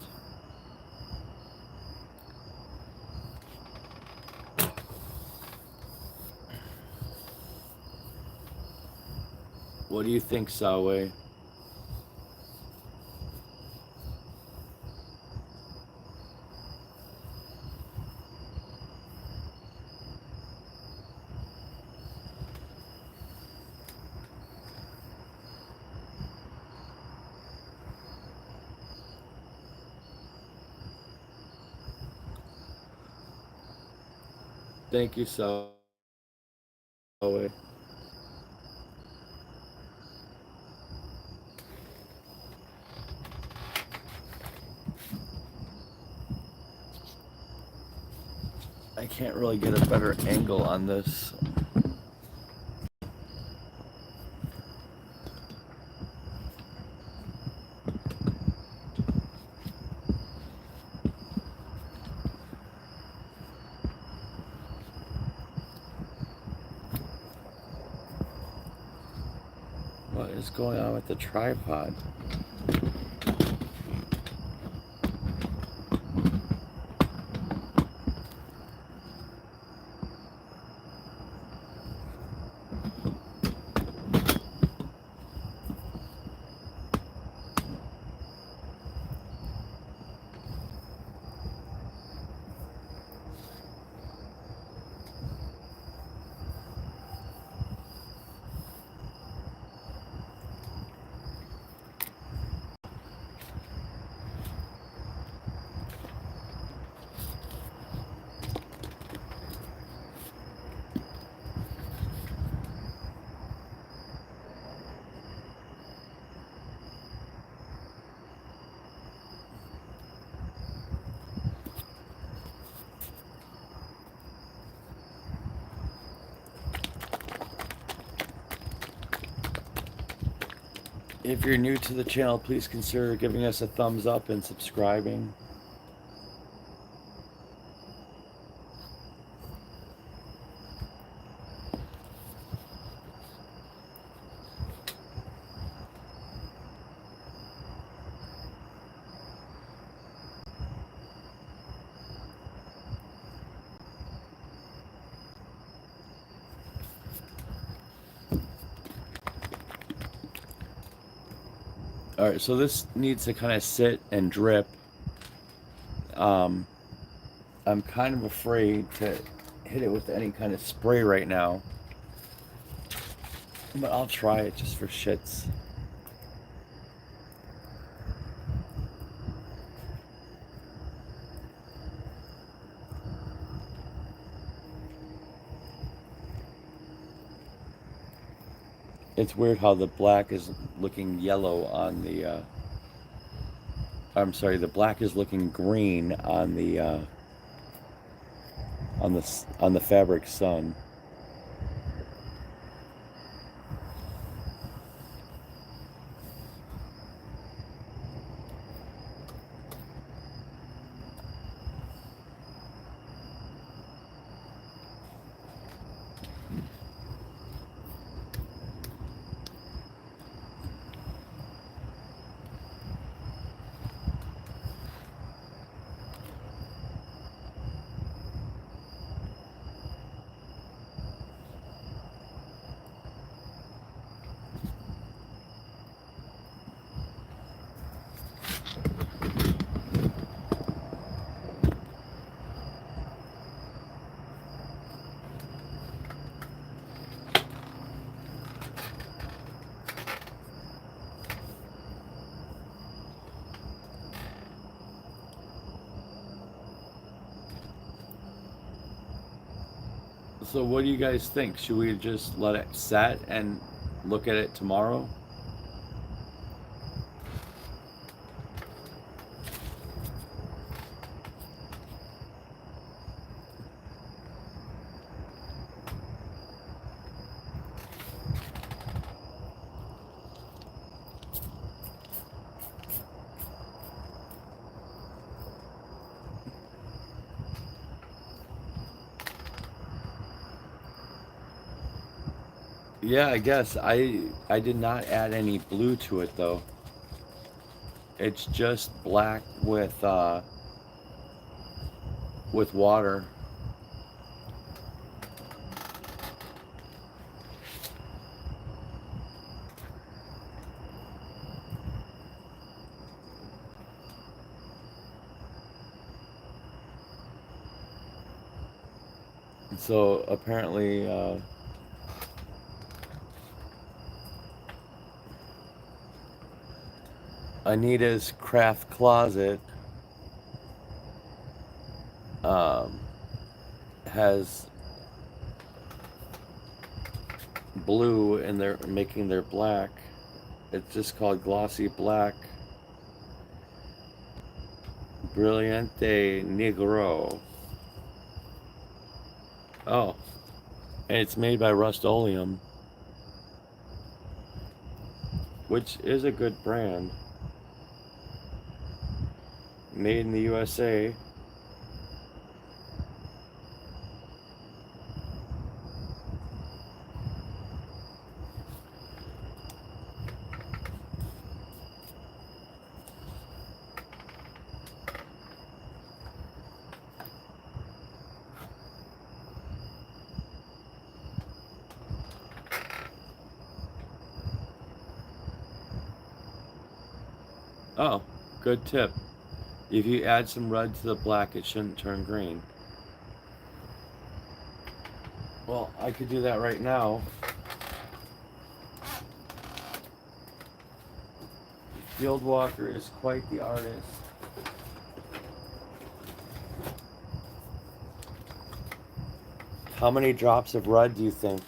What do you think, Sawe? Thank you, Sawe. I can't really get a better angle on this. What is going on with the tripod? If you're new to the channel, please consider giving us a thumbs up and subscribing. Alright, so this needs to kind of sit and drip. I'm kind of afraid to hit it with any kind of spray right now. But I'll try it just for shits. It's weird how the black is looking yellow on the, I'm sorry, the black is looking green on the, on the fabric sun. So what do you guys think? Should we just let it set and look at it tomorrow? Yeah, I guess I did not add any blue to it though. It's just black with water. So apparently Anita's craft closet um, has blue and they're making their black. It's just called glossy black Brilliante Negro. Oh, and it's made by Rust-Oleum, which is a good brand. Made in the USA. Oh, good tip. If you add some red to the black, it shouldn't turn green. Well, I could do that right now. Field Walker is quite the artist. How many drops of red do you think?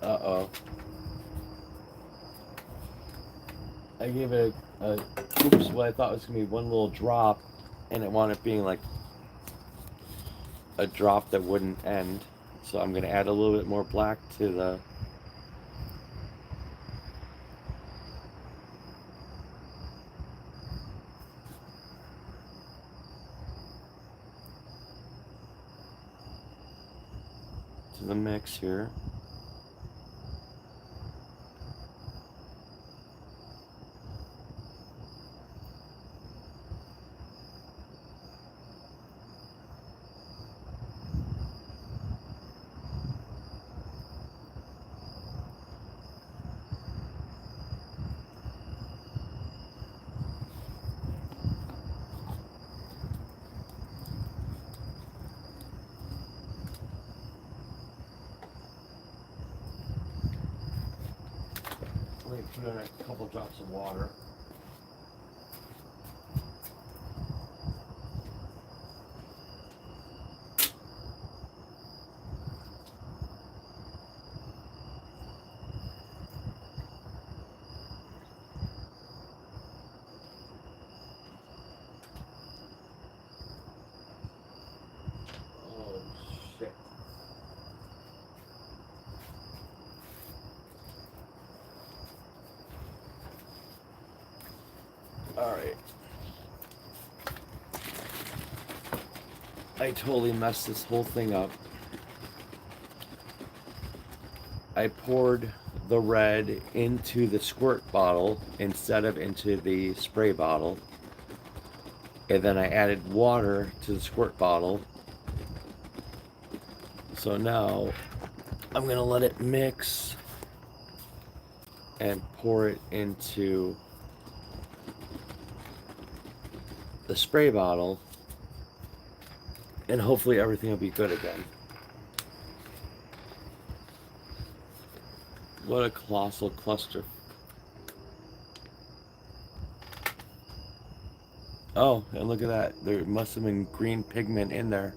Uh-oh. I gave it oops, what I thought was going to be one little drop, and it wound up being like a drop that wouldn't end. So I'm going to add a little bit more black to the mix here. Let me put in a couple drops of water. Oh, shit. Alright. I totally messed this whole thing up. I poured the red into the squirt bottle instead of into the spray bottle. And then I added water to the squirt bottle. So now I'm going to let it mix and pour it into the spray bottle. And hopefully everything will be good again. What a colossal cluster. Oh, and look at that. There must have been green pigment in there.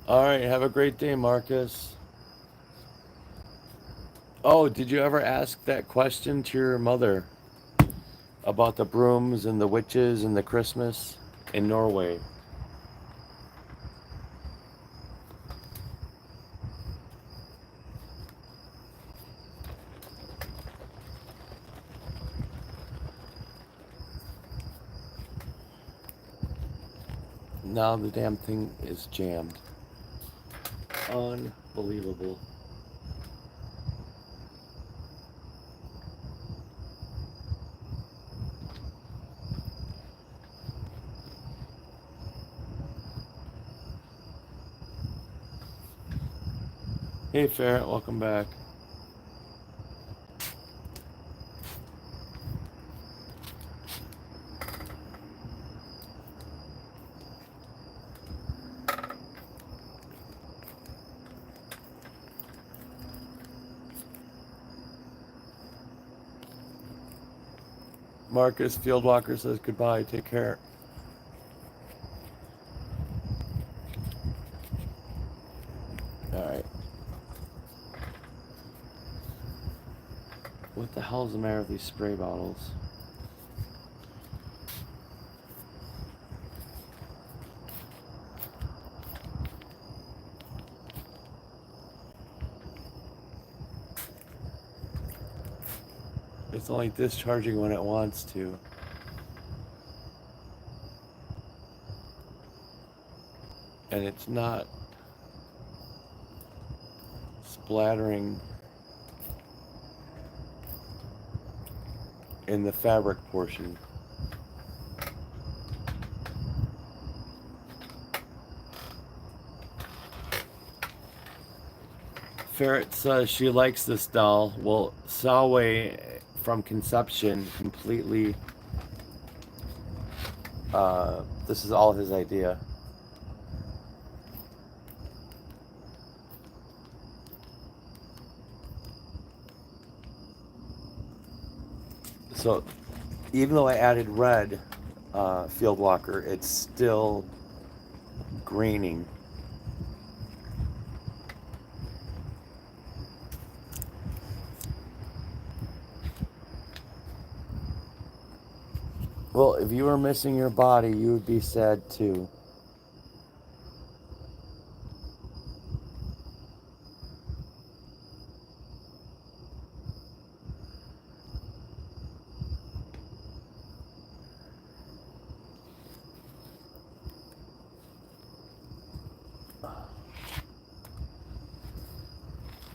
All right, have a great day, Marcus. Oh, did you ever ask that question to your mother about the brooms and the witches and the Christmas in Norway? Now the damn thing is jammed. Unbelievable. Hey, Ferret, welcome back. Marcus Fieldwalker says goodbye. Take care. All right. What the hell is the matter with these spray bottles? It's only discharging when it wants to. And it's not splattering in the fabric portion. Ferret says she likes this doll. Well, Salway from conception completely, this is all his idea. So even though I added red field walker, it's still graining. Well, if you were missing your body, you would be sad too.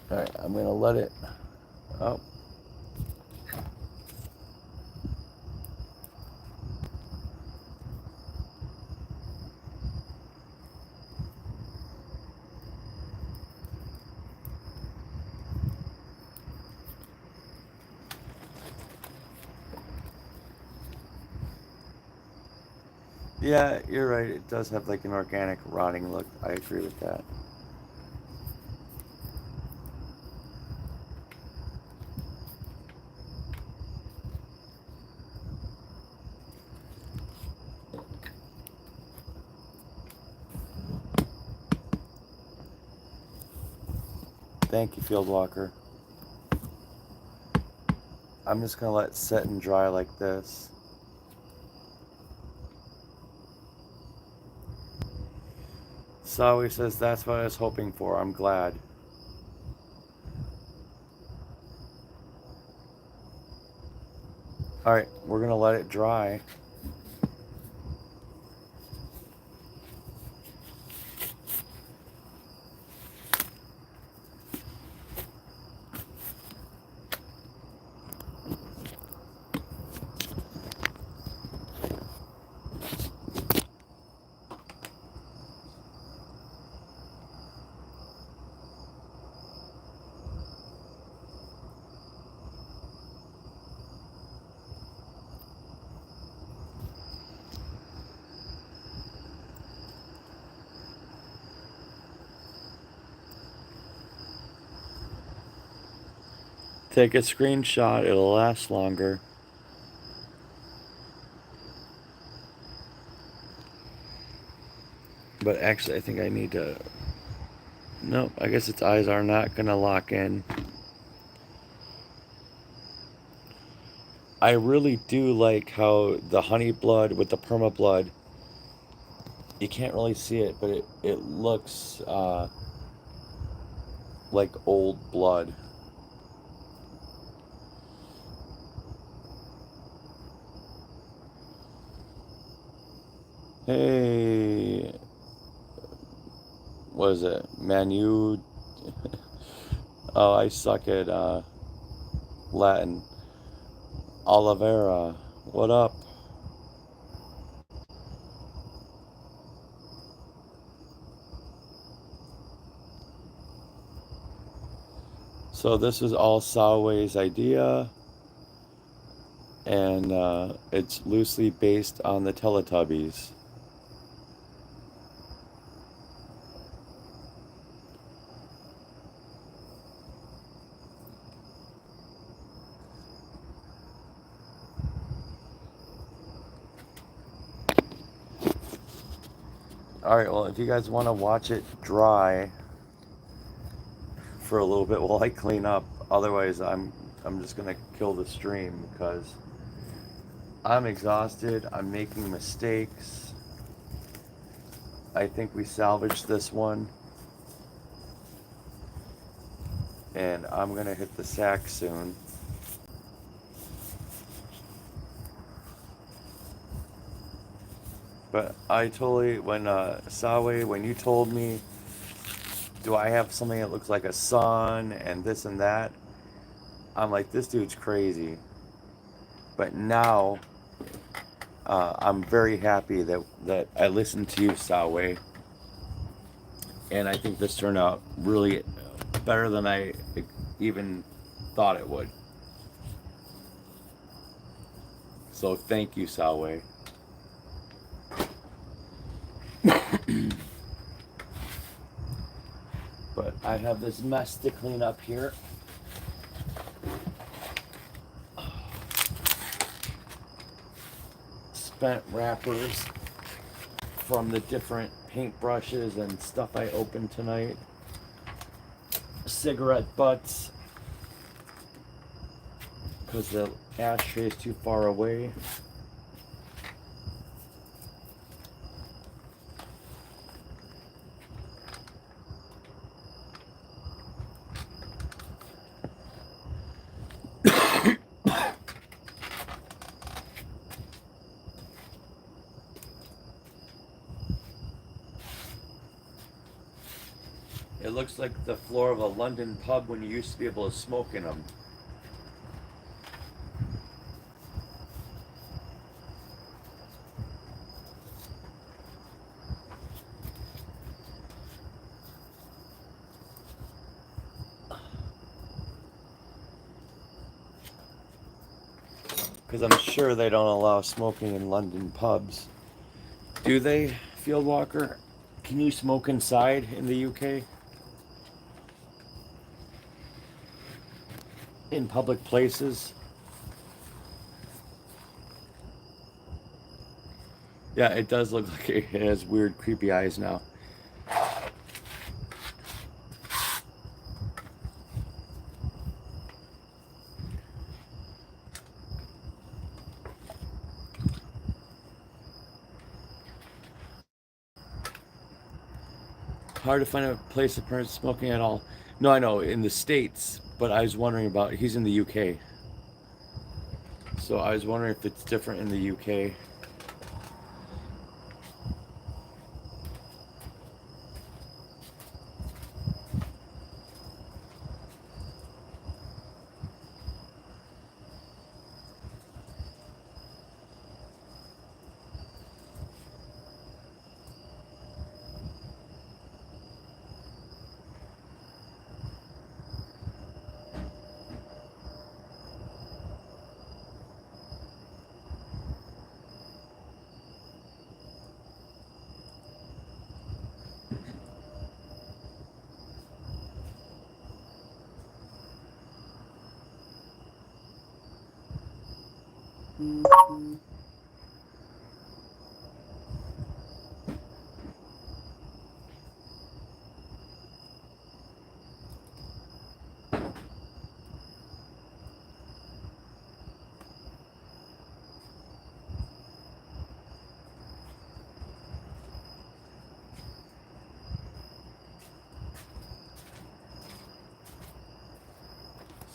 All right, I'm gonna let it. Oh. Yeah, you're right. It does have like an organic rotting look. I agree with that. Thank you, Field Walker. I'm just gonna let it set and dry like this. Sawi says that's what I was hoping for. I'm glad. Alright, we're gonna let it dry. Take a screenshot, it'll last longer. But actually, I think I need to. Nope, I guess its eyes are not gonna lock in. I really do like how the honey blood with the perma blood, you can't really see it, but it looks like old blood. Hey, what is it? Manu. Oh, I suck at Latin. Oliveira, what up? So this is all Salway's idea, and it's loosely based on the Teletubbies. Alright, well, if you guys want to watch it dry for a little bit while I clean up, otherwise I'm just going to kill the stream because I'm exhausted, I'm making mistakes. I think we salvaged this one. And I'm going to hit the sack soon. But I totally, when Sawe, when you told me, do I have something that looks like a sun and this and that? I'm like, this dude's crazy. But now, I'm very happy that I listened to you, Sawe. And I think this turned out really better than I even thought it would. So thank you, Sawe. But I have this mess to clean up here. Spent wrappers from the different paintbrushes and stuff I opened tonight. Cigarette butts because the ashtray is too far away. It looks like the floor of a London pub when you used to be able to smoke in them. Because I'm sure they don't allow smoking in London pubs. Do they, Field Walker? Can you smoke inside in the UK? In public places? Yeah, it does look like it has weird, creepy eyes now. Hard to find a place that permits smoking at all. No, I know, in the States, but I was wondering about, he's in the UK. So I was wondering if it's different in the UK.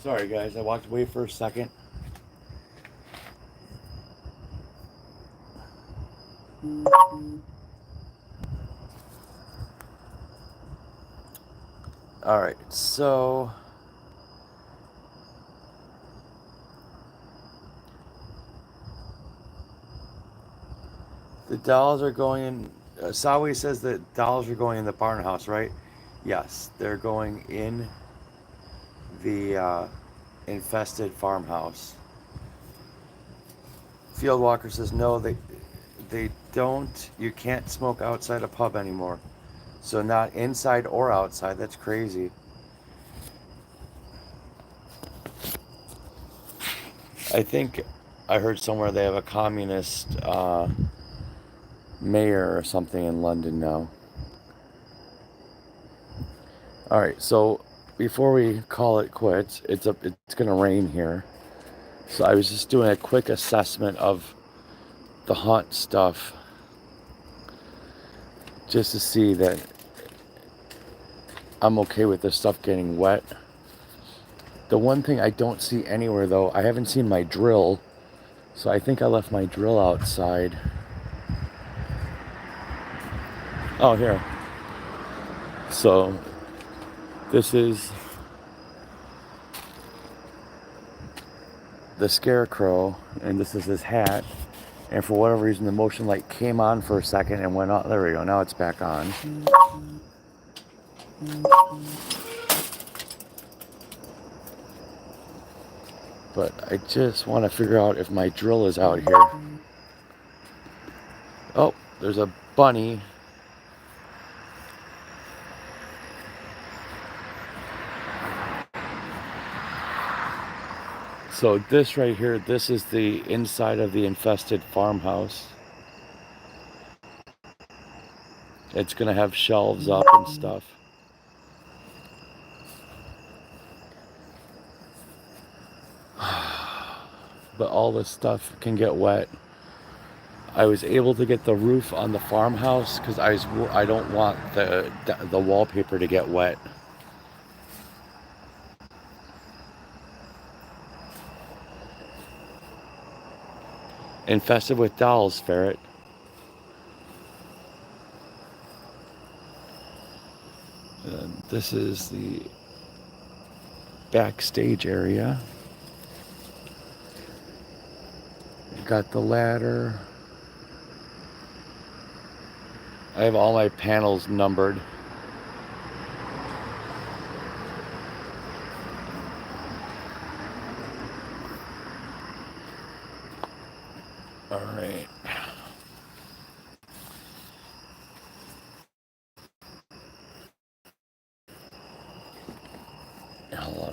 Sorry guys, I walked away for a second. Alright, so the dolls are going in. Sawi says that dolls are going in the barn house, right? Yes, they're going in the infested farmhouse. Field Walker says no, they don't. You can't smoke outside a pub anymore. So not inside or outside. That's crazy. I think I heard somewhere they have a communist mayor or something in London now. All right, so before we call it quits, it's gonna rain here. So I was just doing a quick assessment of the haunt stuff, just to see that I'm okay with this stuff getting wet. The one thing I don't see anywhere though, I haven't seen my drill, so I think I left my drill outside. Oh, here. So this is the scarecrow, and this is his hat. And for whatever reason, the motion light came on for a second and went out. There we go. Now it's back on. But I just want to figure out if my drill is out here. Oh, there's a bunny. So this right here, this is the inside of the infested farmhouse. It's gonna have shelves up and stuff. But all this stuff can get wet. I was able to get the roof on the farmhouse because I don't want the wallpaper to get wet. Infested with dolls, ferret. This is the backstage area. Got the ladder. I have all my panels numbered. All right.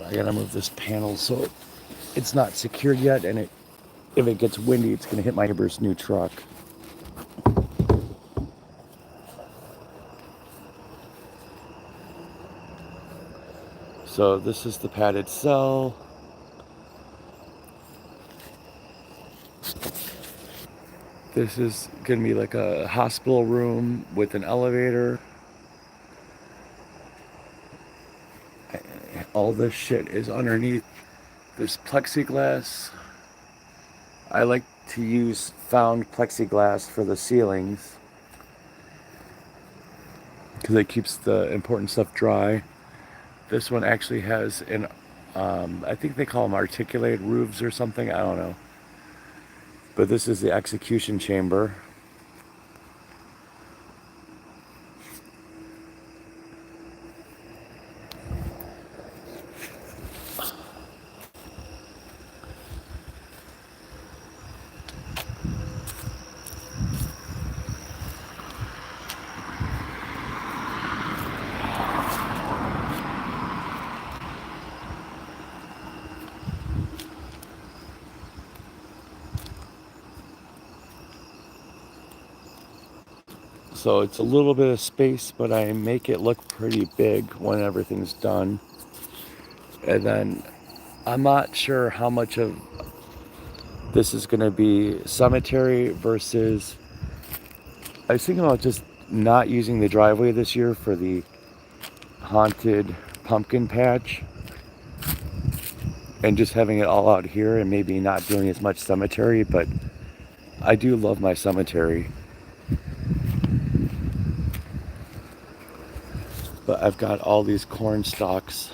I gotta move this panel so it's not secured yet, and if it gets windy, it's gonna hit my neighbor's new truck. So this is the padded cell. This is gonna be like a hospital room with an elevator. All this shit is underneath this plexiglass. I like to use found plexiglass for the ceilings because it keeps the important stuff dry. This one actually has an, I think they call them articulated roofs or something, I don't know. But this is the execution chamber. So it's a little bit of space, but I make it look pretty big when everything's done. And then I'm not sure how much of this is going to be cemetery versus... I was thinking about just not using the driveway this year for the haunted pumpkin patch and just having it all out here and maybe not doing as much cemetery, but I do love my cemetery. But I've got all these corn stalks.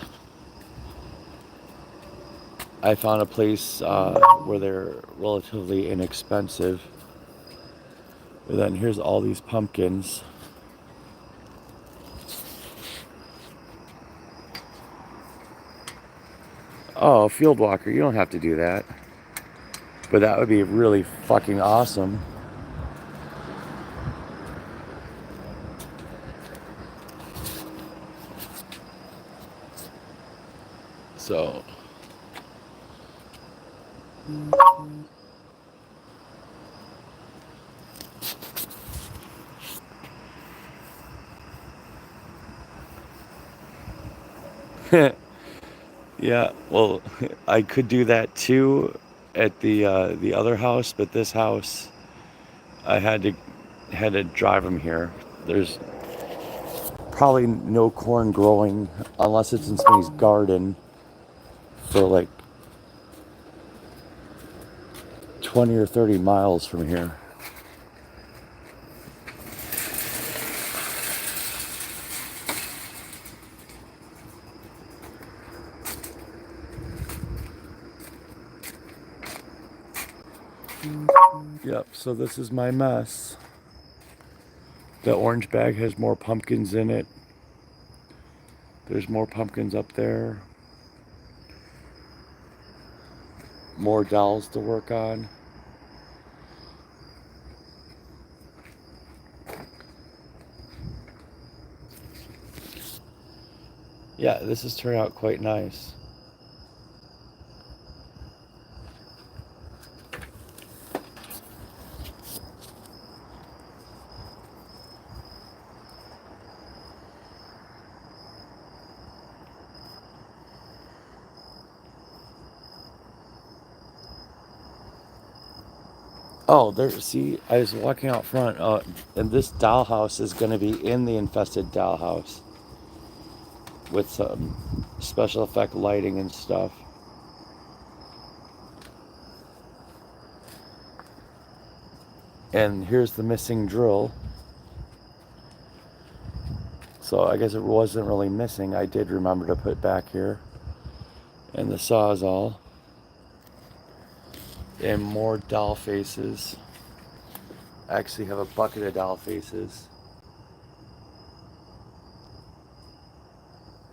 I found a place where they're relatively inexpensive. And then here's all these pumpkins. Oh, field walker, you don't have to do that. But that would be really fucking awesome. So yeah, well, I could do that too at the other house, but this house I had to drive them here. There's probably no corn growing unless it's in somebody's garden for like 20 or 30 miles from here. Yep, so this is my mess. The orange bag has more pumpkins in it. There's more pumpkins up there. More dolls to work on. Yeah, this has turned out quite nice. Oh, there, see, I was walking out front, and this dollhouse is going to be in the infested dollhouse with some special effect lighting and stuff. And here's the missing drill. So I guess it wasn't really missing. I did remember to put back here. And the Sawzall. And more doll faces. I actually have a bucket of doll faces.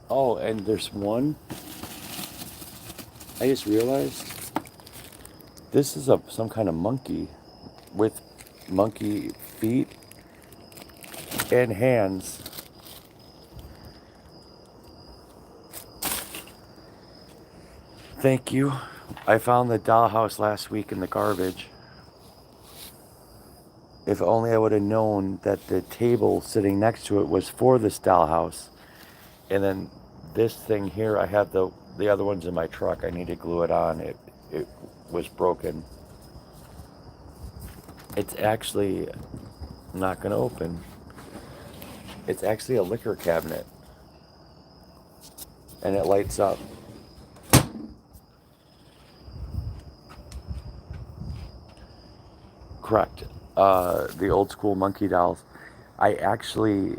Oh, and there's one. I just realized this is some kind of monkey with monkey feet and hands. Thank you. I found the dollhouse last week in the garbage. If only I would have known that the table sitting next to it was for this dollhouse. And then this thing here, I have the other ones in my truck. I need to glue it on. It was broken. It's actually not going to open. It's actually a liquor cabinet. And it lights up. Correct. The old school monkey dolls. I actually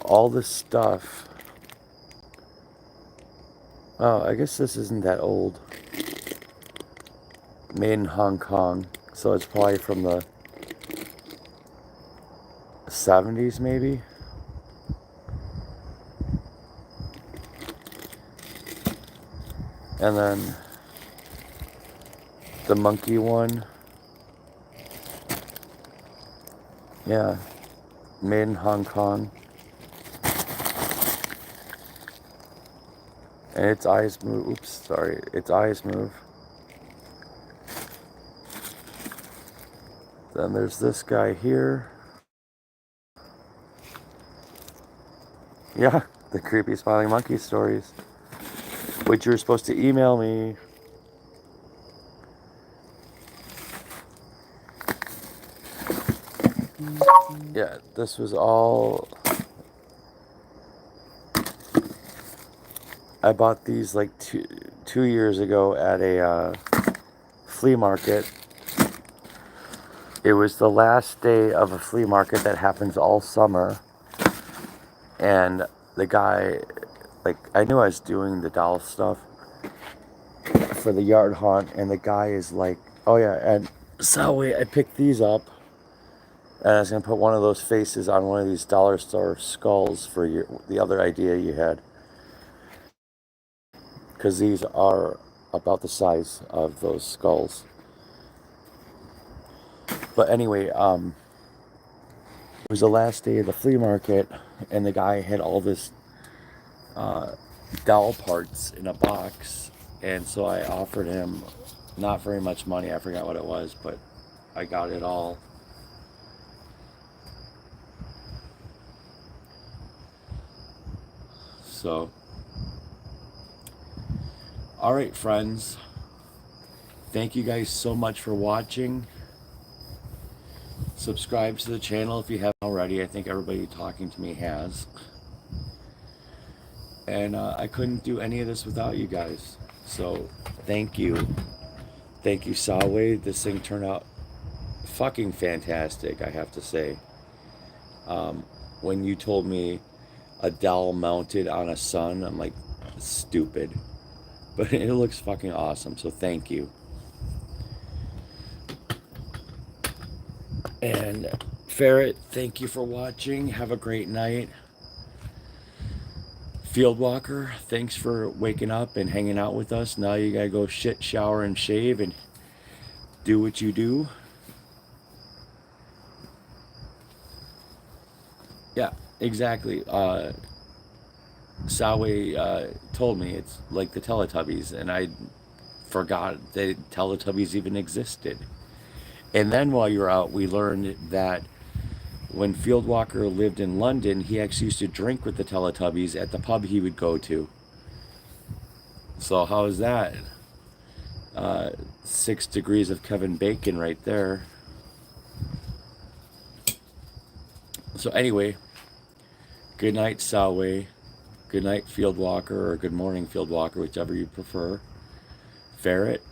all this stuff. Oh, I guess this isn't that old. Made in Hong Kong, so it's probably from the 70s maybe. And then the monkey one. Yeah, made in Hong Kong. And its eyes move. Oops, sorry. Its eyes move. Then there's this guy here. Yeah, the creepy smiling monkey stories. Which you were supposed to email me. Yeah, this was all... I bought these like two years ago at a flea market. It was the last day of a flea market that happens all summer. And the guy, like, I knew I was doing the doll stuff for the yard hunt, and the guy is like, oh yeah, and so I picked these up, and I was going to put one of those faces on one of these dollar store skulls for the other idea you had. Because these are about the size of those skulls. But anyway, it was the last day of the flea market, and the guy had all this doll parts in a box, and so I offered him not very much money. I forgot what it was, but I got it all. So, all right, friends. Thank you guys so much for watching. Subscribe to the channel if you haven't already. I think everybody talking to me has. And I couldn't do any of this without you guys. So, thank you. Thank you, Saway. This thing turned out fucking fantastic, I have to say. When you told me a doll mounted on a sun, I'm like, stupid. But it looks fucking awesome, so thank you. And Ferret, thank you for watching. Have a great night. Field Walker, thanks for waking up and hanging out with us. Now you gotta go shit, shower, and shave and do what you do. Yeah, exactly. Sawe told me it's like the Teletubbies, and I forgot that Teletubbies even existed. And then while you were out, we learned that when Field Walker lived in London, he actually used to drink with the Teletubbies at the pub he would go to. So how is that? 6 degrees of Kevin Bacon right there. So anyway, good night, Sawe. Good night, Field Walker, or good morning, Field Walker, whichever you prefer. Ferret,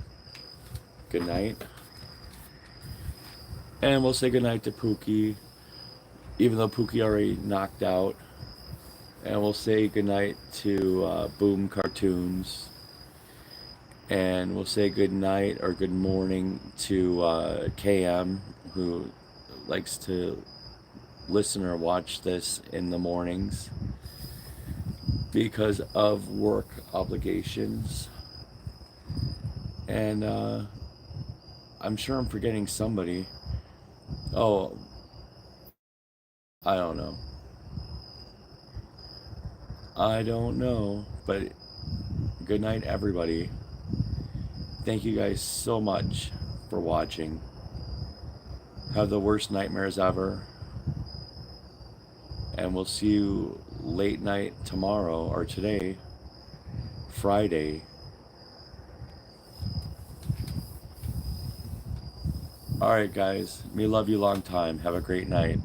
good night. And we'll say good night to Pookie, even though Pookie already knocked out. And we'll say good night to Boom Cartoons. And we'll say good night or good morning to KM, who likes to listen or watch this in the mornings because of work obligations. And I'm sure I'm forgetting somebody. Oh, I don't know. I don't know. But good night, everybody. Thank you guys so much for watching. Have the worst nightmares ever. And we'll see you late night tomorrow or today, Friday. All right, guys. Me love you long time. Have a great night.